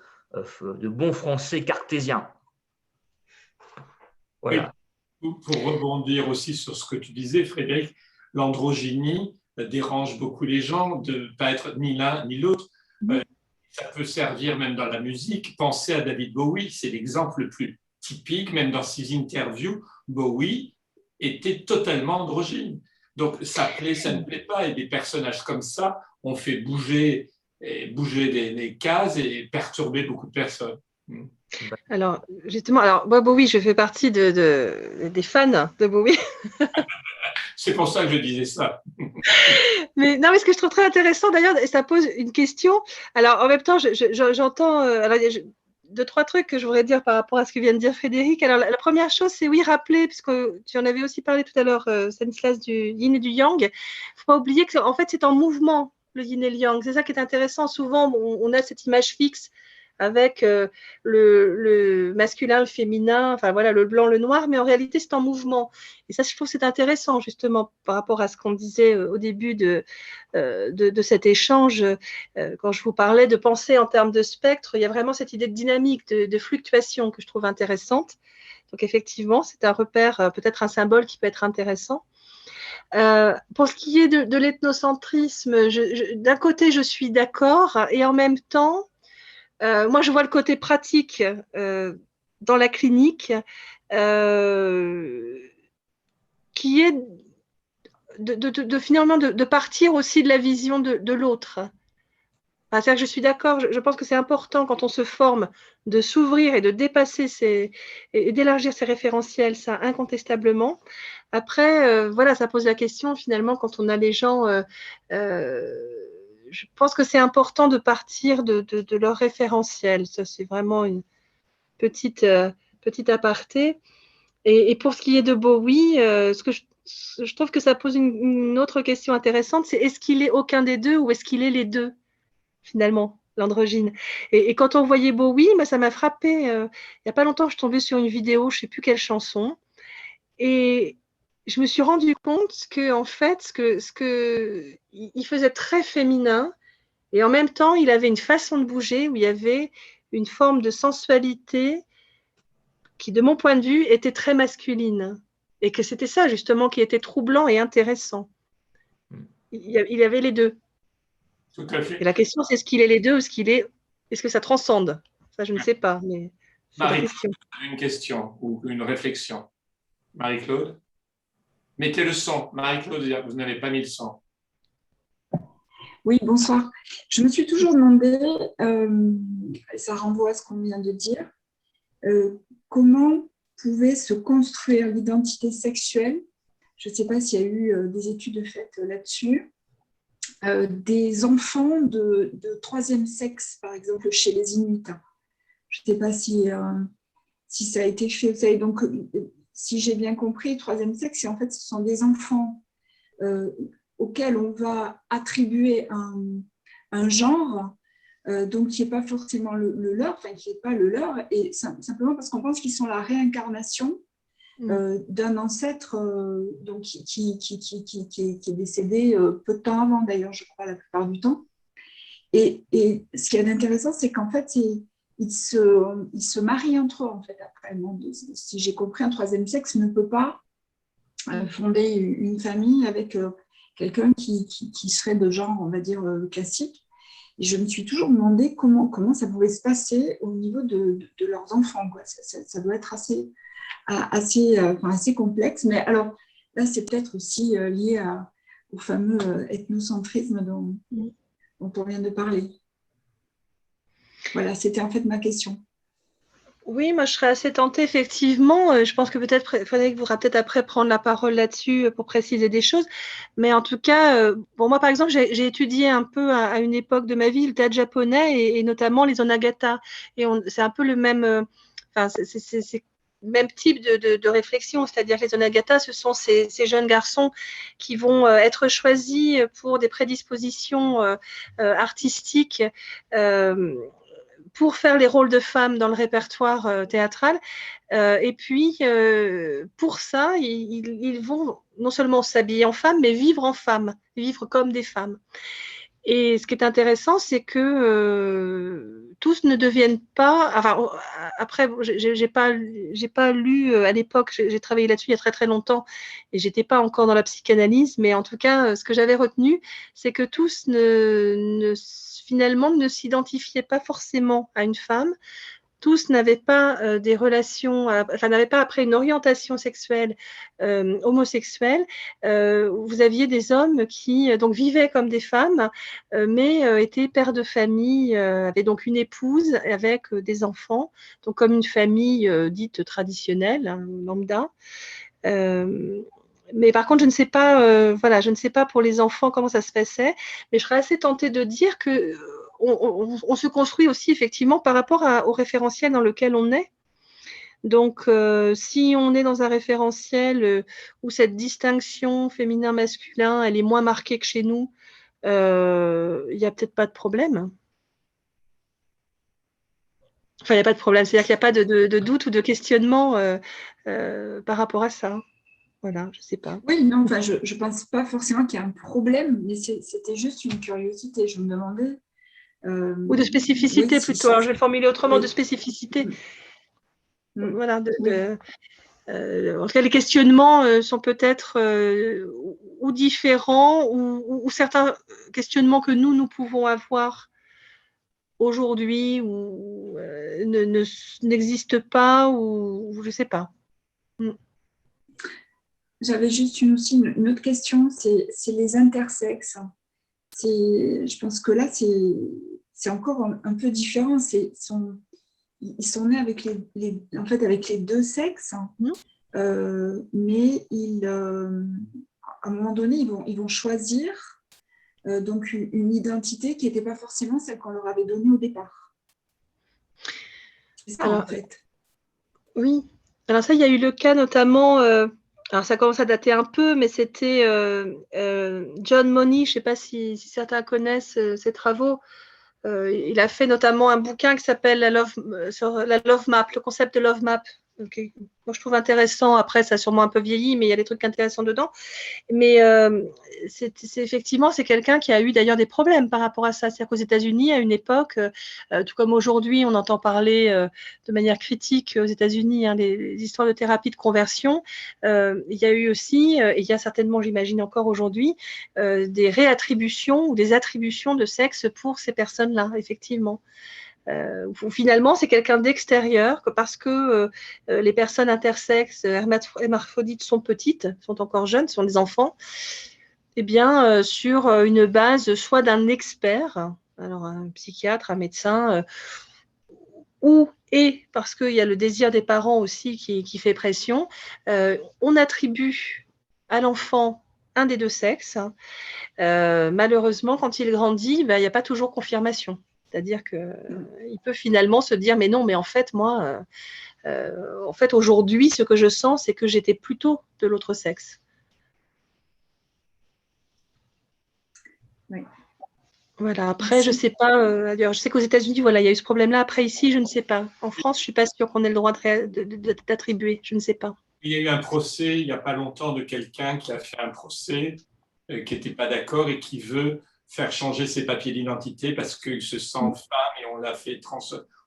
bon français cartésien. Voilà. Pour rebondir aussi sur ce que tu disais, Frédéric, l'androgynie dérange beaucoup les gens de ne pas être ni l'un ni l'autre. Ça peut servir même dans la musique. Pensez à David Bowie, c'est l'exemple le plus typique. Même dans ses interviews, Bowie était totalement androgyne. Donc ça plaît, ça ne plaît pas. Et des personnages comme ça ont fait bouger des cases et perturber beaucoup de personnes. Alors, justement, moi, Bowie, je fais partie des fans de Bowie. C'est pour ça que je disais ça. Mais non, mais ce que je trouve très intéressant d'ailleurs, et ça pose une question. Alors, en même temps, j'entends alors, il y a deux, trois trucs que je voudrais dire par rapport à ce que vient de dire Frédéric. Alors, la première chose, c'est oui, rappeler, puisque tu en avais aussi parlé tout à l'heure, Stanislas, du yin et du yang. Il ne faut pas oublier que, en fait, c'est en mouvement, le yin et le yang. C'est ça qui est intéressant. Souvent, on a cette image fixe avec le masculin, le féminin, enfin voilà, le blanc, le noir, mais en réalité, c'est en mouvement. Et ça, je trouve que c'est intéressant, justement, par rapport à ce qu'on disait au début de cet échange. Quand je vous parlais de penser en termes de spectre, il y a vraiment cette idée de dynamique, de fluctuation que je trouve intéressante. Donc, effectivement, c'est un repère, peut-être un symbole qui peut être intéressant. Pour ce qui est de l'ethnocentrisme, d'un côté, je suis d'accord, et en même temps, moi, je vois le côté pratique dans la clinique qui est finalement de partir aussi de la vision de l'autre. Enfin, c'est-à-dire que je suis d'accord, je pense que c'est important quand on se forme de s'ouvrir et de dépasser et d'élargir ses référentiels, ça incontestablement. Après, voilà, ça pose la question finalement quand on a les gens… je pense que c'est important de partir de leur référentiel. Ça, c'est vraiment une petite aparté. Et pour ce qui est de Bowie, ce que je trouve que ça pose une autre question intéressante, c'est est-ce qu'il est aucun des deux ou est-ce qu'il est les deux, finalement, l'androgyne. Et quand on voyait Bowie, ça m'a frappé. Il n'y a pas longtemps, je suis tombée sur une vidéo, je ne sais plus quelle chanson, et je me suis rendu compte que en fait, il faisait très féminin et en même temps, il avait une façon de bouger où il y avait une forme de sensualité qui, de mon point de vue, était très masculine et que c'était ça justement qui était troublant et intéressant. Il y avait les deux. Tout à fait. Et la question, c'est est-ce qu'il est les deux ou est-ce que ça transcende? Ça, je ne sais pas, mais c'est la question. Une question ou une réflexion. Marie-Claude, mettez le son. Marie-Claude, vous n'avez pas mis le son. Oui, bonsoir. Je me suis toujours demandé, ça renvoie à ce qu'on vient de dire, comment pouvait se construire l'identité sexuelle. Je ne sais pas s'il y a eu des études faites là-dessus. Des enfants de troisième sexe, par exemple, chez les Inuits. Je ne sais pas si ça a été fait. Vous savez, donc, si j'ai bien compris, troisième sexe, en fait, ce sont des enfants auxquels on va attribuer un genre, donc qui n'est pas forcément le leur, enfin qui n'est pas le leur, et simplement parce qu'on pense qu'ils sont la réincarnation d'un ancêtre donc, qui est décédé peu de temps avant, d'ailleurs, je crois, la plupart du temps. Et ce qui est intéressant, c'est qu'en fait, ils se marient entre eux, en fait, après. Si j'ai compris, un troisième sexe ne peut pas fonder une famille avec quelqu'un qui serait de genre, on va dire, classique. Et je me suis toujours demandé comment ça pouvait se passer au niveau de leurs enfants, quoi. Ça doit être assez complexe. Mais alors, là, c'est peut-être aussi lié au fameux ethnocentrisme dont on vient de parler. Voilà, c'était en fait ma question. Oui, moi je serais assez tentée, effectivement. Je pense que peut-être Frédéric voudra peut-être après prendre la parole là-dessus pour préciser des choses. Mais en tout cas, bon, moi par exemple, j'ai étudié un peu à une époque de ma vie le théâtre japonais et notamment les onagata. Et c'est un peu le même, c'est même type de réflexion, c'est-à-dire que les onagata, ce sont ces jeunes garçons qui vont être choisis pour des prédispositions artistiques. Pour faire les rôles de femmes dans le répertoire théâtral. Et puis, pour ça, ils vont non seulement s'habiller en femme, mais vivre en femme, vivre comme des femmes. Et ce qui est intéressant, c'est que tous ne deviennent pas. Enfin, après, j'ai pas lu à l'époque. J'ai travaillé là-dessus il y a très très longtemps, et j'étais pas encore dans la psychanalyse. Mais en tout cas, ce que j'avais retenu, c'est que tous finalement ne s'identifiaient pas forcément à une femme. Tous n'avaient pas des relations, enfin n'avaient pas après une orientation sexuelle homosexuelle. Vous aviez des hommes qui donc vivaient comme des femmes, mais étaient pères de famille, avaient donc une épouse avec des enfants, donc comme une famille dite traditionnelle, hein, lambda. Mais par contre, je ne sais pas, voilà, je ne sais pas pour les enfants comment ça se passait, mais je serais assez tentée de dire que on se construit aussi effectivement par rapport au référentiel dans lequel on est. Donc, si on est dans un référentiel où cette distinction féminin-masculin, elle est moins marquée que chez nous, il n'y a peut-être pas de problème. Enfin, il n'y a pas de problème, c'est-à-dire qu'il n'y a pas de doute ou de questionnement par rapport à ça. Voilà, je ne sais pas. Oui, non, enfin, je ne pense pas forcément qu'il y a un problème, mais c'était juste une curiosité. Je me demandais. Ou de spécificité oui, plutôt. Alors, je vais le formuler autrement, oui. de spécificité. Voilà. Oui. En tout cas, les questionnements sont peut-être ou différents ou certains questionnements que nous pouvons avoir aujourd'hui ou n'existent pas ou je ne sais pas. J'avais juste aussi une autre question, c'est les intersexes. Je pense que là, c'est encore un peu différent. Ils sont nés avec en fait, avec les deux sexes, mais à un moment donné, ils vont choisir donc une identité qui n'était pas forcément celle qu'on leur avait donnée au départ. C'est ça, en fait. Oui. Alors ça, il y a eu le cas notamment... alors ça commence à dater un peu, mais c'était John Money, je ne sais pas si certains connaissent ses travaux. Il a fait notamment un bouquin qui s'appelle sur la Love Map, le concept de Love Map. Okay. Moi, je trouve intéressant. Après, ça a sûrement un peu vieilli, mais il y a des trucs intéressants dedans. Mais effectivement, c'est quelqu'un qui a eu d'ailleurs des problèmes par rapport à ça. C'est-à-dire qu'aux États-Unis, à une époque, tout comme aujourd'hui, on entend parler de manière critique aux États-Unis les histoires de thérapie de conversion. Il y a eu aussi, et il y a certainement, j'imagine encore aujourd'hui, des réattributions ou des attributions de sexe pour ces personnes-là, effectivement. Où finalement c'est quelqu'un d'extérieur, que parce que les personnes intersexes hermaphrodites sont petites, sont encore jeunes, sont des enfants, eh bien, sur une base soit d'un expert, alors un psychiatre, un médecin, et parce qu'il y a le désir des parents aussi qui fait pression, on attribue à l'enfant un des deux sexes. Malheureusement, quand il grandit, il n'y a pas toujours confirmation. C'est-à-dire qu'il peut finalement se dire, mais non, mais en fait, moi, en fait, aujourd'hui, ce que je sens, c'est que j'étais plutôt de l'autre sexe. Oui. Voilà, après, je ne sais pas, je sais qu'aux États-Unis, voilà, il y a eu ce problème-là. Après, ici, je ne sais pas. En France, je ne suis pas sûre qu'on ait le droit d'attribuer. Je ne sais pas. Il y a eu un procès il n'y a pas longtemps de quelqu'un qui a fait un procès, qui n'était pas d'accord et qui veut faire changer ses papiers d'identité parce qu'il se sent femme et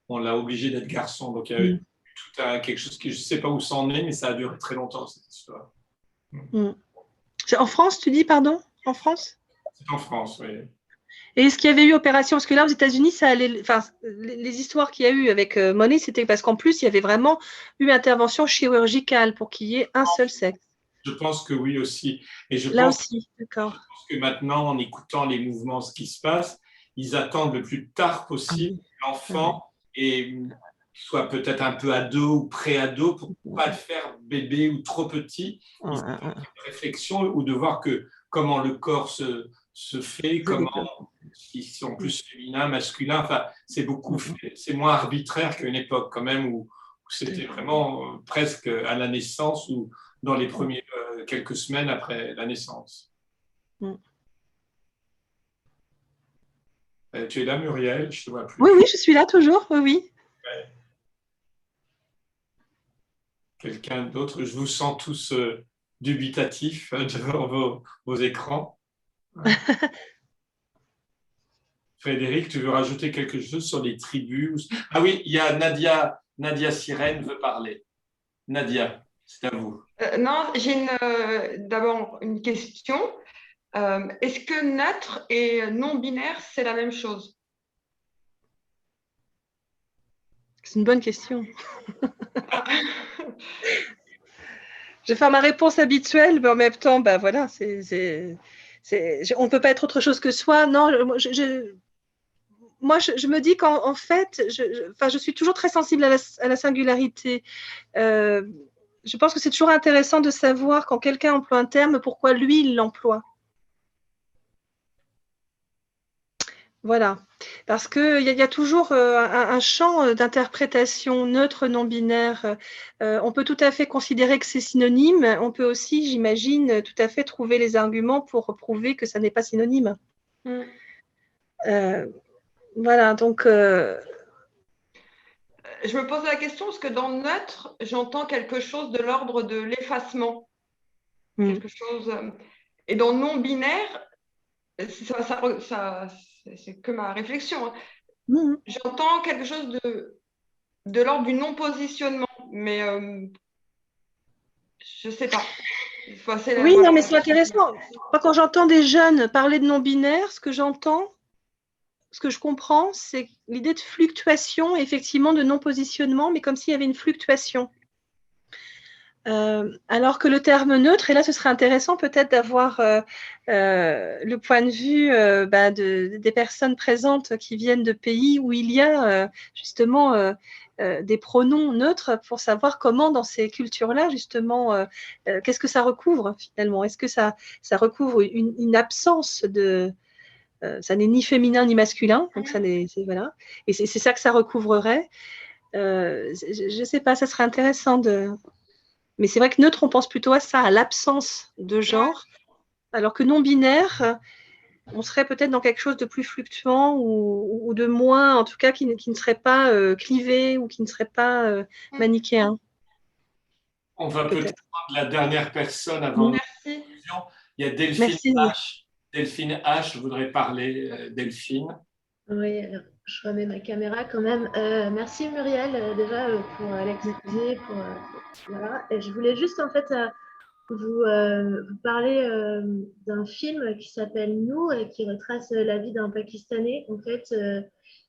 on l'a obligé d'être garçon. Donc, il y a eu quelque chose qui, je ne sais pas où ça en est, mais ça a duré très longtemps, cette histoire. C'est en France, tu dis, pardon? En France? C'est en France, oui. Et est-ce qu'il y avait eu opération? Parce que là, aux États-Unis, ça allait. Enfin, les histoires qu'il y a eu avec Money, c'était parce qu'en plus, il y avait vraiment eu intervention chirurgicale pour qu'il y ait un seul sexe. Je pense que oui aussi. Et là aussi, d'accord. Je pense que maintenant, en écoutant les mouvements, ce qui se passe, ils attendent le plus tard possible l'enfant et soit peut-être un peu ado ou pré-ado pour ne pas le faire bébé ou trop petit. Ils ont une réflexion ou de voir comment le corps se fait, comment ils sont plus féminins, masculins. Enfin, c'est moins arbitraire qu'à une époque quand même où c'était vraiment presque à la naissance ou dans les premières quelques semaines après la naissance. Tu es là, Muriel? Je ne te vois plus. Oui, oui, je suis là toujours. Oui, oui. Ouais. Quelqu'un d'autre? Je vous sens tous dubitatifs devant vos écrans. Frédéric, tu veux rajouter quelque chose sur les tribus? Ah oui, il y a Nadia Sirène veut parler. Nadia, c'est à vous. Non, j'ai d'abord une question. Est-ce que neutre et non-binaire, c'est la même chose? C'est une bonne question. Je vais faire ma réponse habituelle, mais en même temps, bah voilà, on ne peut pas être autre chose que soi. Non, moi, je me dis qu'en fait, je suis toujours très sensible à la singularité. Je pense que c'est toujours intéressant de savoir quand quelqu'un emploie un terme, pourquoi lui, il l'emploie. Voilà, parce qu'il y a toujours un champ d'interprétation neutre, non-binaire. On peut tout à fait considérer que c'est synonyme. On peut aussi, j'imagine, tout à fait trouver les arguments pour prouver que ça n'est pas synonyme. Voilà, donc… Je me pose la question parce que dans neutre, j'entends quelque chose de l'ordre de l'effacement. Quelque chose… Et dans non-binaire, c'est que ma réflexion. J'entends quelque chose de l'ordre du non-positionnement, mais je ne sais pas. Oui, non, mais c'est intéressant. Moi, quand j'entends des jeunes parler de non-binaire, ce que je comprends, c'est l'idée de fluctuation, effectivement, de non-positionnement, mais comme s'il y avait une fluctuation. Alors que le terme neutre, et là ce serait intéressant peut-être d'avoir le point de vue des personnes présentes qui viennent de pays où il y a justement des pronoms neutres pour savoir comment dans ces cultures-là, justement, qu'est-ce que ça recouvre finalement? Est-ce que ça recouvre une absence de… ça n'est ni féminin ni masculin, donc voilà. Et c'est ça que ça recouvrerait. Je ne sais pas, ça serait intéressant de… Mais c'est vrai que neutre, on pense plutôt à ça, à l'absence de genre, alors que non-binaire, on serait peut-être dans quelque chose de plus fluctuant ou de moins, en tout cas, qui ne serait pas clivé ou qui ne serait pas manichéen. On va peut-être prendre la dernière personne avant notre conclusion. Il y a Delphine H. Delphine H voudrait parler. Delphine. Oui, alors, je remets ma caméra quand même. Merci Muriel déjà pour l'exposé. Voilà. Et je voulais juste en fait vous parler d'un film qui s'appelle Nour et qui retrace la vie d'un Pakistanais en fait.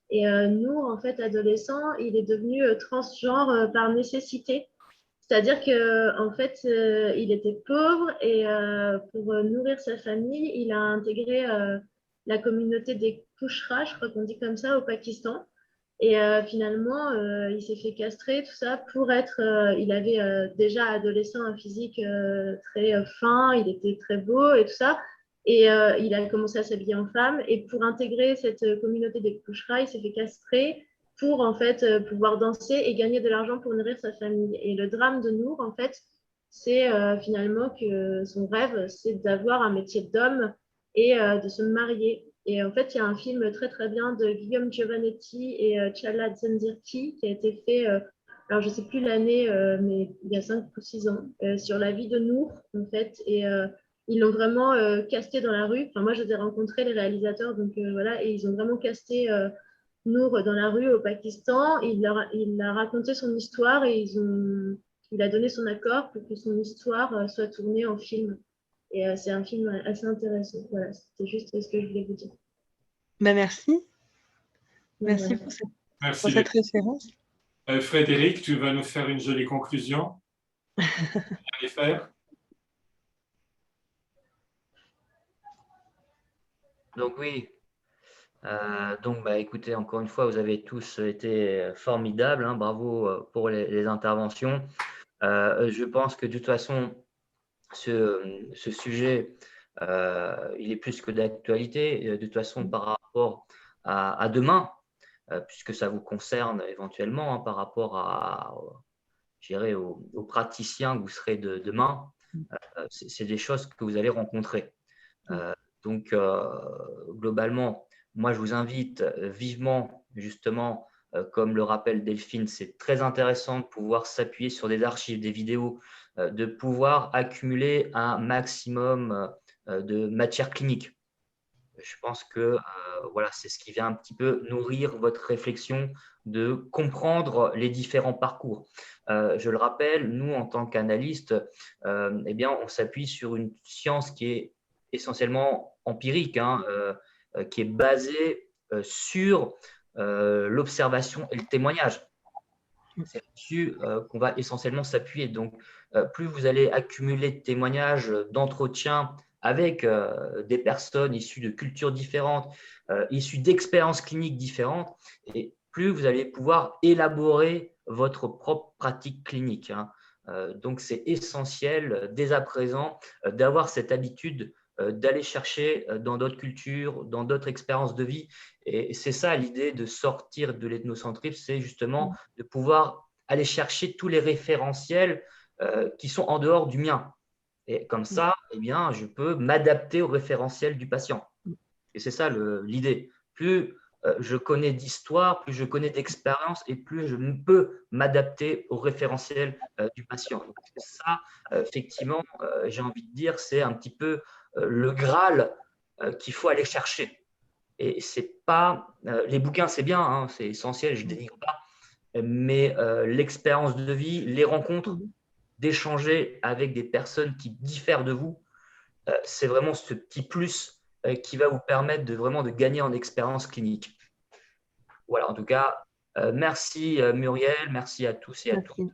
Et Nour en fait adolescent, il est devenu transgenre par nécessité. C'est-à-dire qu'en fait, il était pauvre et pour nourrir sa famille, il a intégré la communauté des Kushra, je crois qu'on dit comme ça, au Pakistan. Et finalement, il s'est fait castrer, tout ça, pour être. Il avait déjà adolescent un physique très fin, il était très beau et tout ça. Et il a commencé à s'habiller en femme. Et pour intégrer cette communauté des Kushra, il s'est fait castrer pour en fait pouvoir danser et gagner de l'argent pour nourrir sa famille. Et le drame de Nour, en fait, c'est finalement que son rêve, c'est d'avoir un métier d'homme et de se marier. Et en fait, il y a un film très très bien de Guillaume Giovannetti et Chala Zendirki qui a été fait, alors je ne sais plus l'année, mais il y a 5 ou 6 ans, sur la vie de Nour, en fait. Et ils l'ont vraiment casté dans la rue. Enfin, moi, je les ai rencontrés, les réalisateurs, donc voilà, et ils ont vraiment casté Nour dans la rue au Pakistan. Il a raconté son histoire et il a donné son accord pour que son histoire soit tournée en film. Et c'est un film assez intéressant. Voilà, c'était juste ce que je voulais vous dire. Ben, merci. Merci Voilà. pour cette référence. Frédéric, tu vas nous faire une jolie conclusion. Allez faire. Donc oui, écoutez, encore une fois, vous avez tous été formidables, hein, bravo pour les interventions. Je pense que de toute façon, ce sujet, il est plus que d'actualité, de toute façon par rapport à demain, puisque ça vous concerne éventuellement, hein, par rapport je dirais, aux praticiens que vous serez de demain. C'est des choses que vous allez rencontrer. Donc, globalement, moi, je vous invite vivement, justement, comme le rappelle Delphine, c'est très intéressant de pouvoir s'appuyer sur des archives, des vidéos, de pouvoir accumuler un maximum de matière clinique. Je pense que voilà, c'est ce qui vient un petit peu nourrir votre réflexion, de comprendre les différents parcours. Je le rappelle, nous, en tant qu'analystes, eh bien, on s'appuie sur une science qui est essentiellement empirique, hein, qui est basée sur l'observation et le témoignage. C'est là-dessus qu'on va essentiellement s'appuyer. Donc, plus vous allez accumuler de témoignages, d'entretiens avec des personnes issues de cultures différentes, issues d'expériences cliniques différentes, et plus vous allez pouvoir élaborer votre propre pratique clinique, hein. Donc, c'est essentiel dès à présent d'avoir cette habitude d'aller chercher dans d'autres cultures, dans d'autres expériences de vie. Et c'est ça l'idée de sortir de l'ethnocentrisme, c'est justement de pouvoir aller chercher tous les référentiels qui sont en dehors du mien. Et comme ça, eh bien, je peux m'adapter au référentiel du patient. Et c'est ça l'idée. Plus je connais d'histoire, plus je connais d'expérience et plus je peux m'adapter au référentiel du patient. Donc, ça, effectivement, j'ai envie de dire, c'est un petit peu le Graal qu'il faut aller chercher. Et c'est pas les bouquins, c'est bien, hein, c'est essentiel, je ne dénigre pas, mais l'expérience de vie, les rencontres, d'échanger avec des personnes qui diffèrent de vous, c'est vraiment ce petit plus qui va vous permettre de gagner en expérience clinique. Voilà, en tout cas, merci Muriel, merci à tous et à toutes.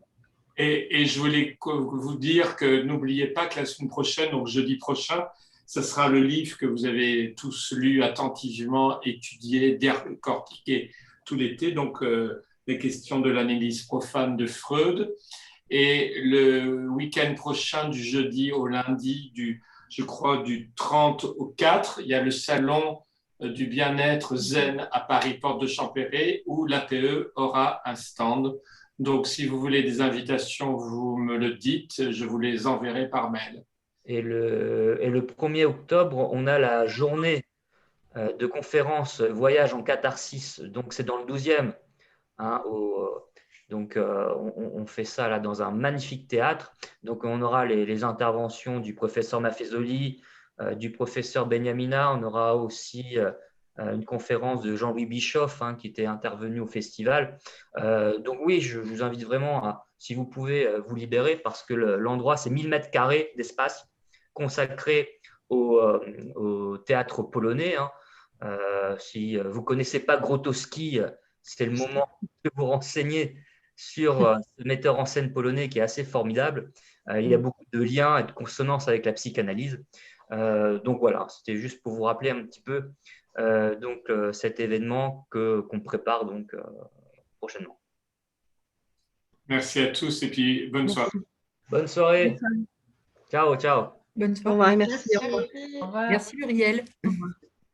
Et je voulais vous dire que n'oubliez pas que la semaine prochaine, donc jeudi prochain, ce sera le livre que vous avez tous lu attentivement, étudié, décortiqué tout l'été, donc les questions de l'analyse profane de Freud. Et le week-end prochain, du jeudi au lundi, je crois du 30 au 4, il y a le salon du bien-être zen à Paris, porte de Champéret, où l'APE aura un stand. Donc, si vous voulez des invitations, vous me le dites, je vous les enverrai par mail. Et le 1er octobre, on a la journée de conférence Voyage en catharsis. Donc, c'est dans le 12e. Hein, donc, on fait ça là dans un magnifique théâtre. Donc, on aura les interventions du professeur Maffezoli, du professeur Benyamina. On aura aussi une conférence de Jean-Louis Bischoff, hein, qui était intervenu au festival. Donc, oui, je vous invite vraiment, si vous pouvez, vous libérer, parce que l'endroit, c'est 1000 mètres carrés d'espace consacré au théâtre polonais, hein. Si vous ne connaissez pas Grotowski, c'est le moment de vous renseigner sur ce metteur en scène polonais qui est assez formidable. Il y a beaucoup de liens et de consonances avec la psychanalyse. Donc voilà, c'était juste pour vous rappeler un petit peu cet événement qu'on prépare donc prochainement. Merci à tous et puis bonne soirée. Bonne soirée. Ciao, ciao. Bonne soirée. Au revoir, merci. Merci. Merci Muriel. Au revoir.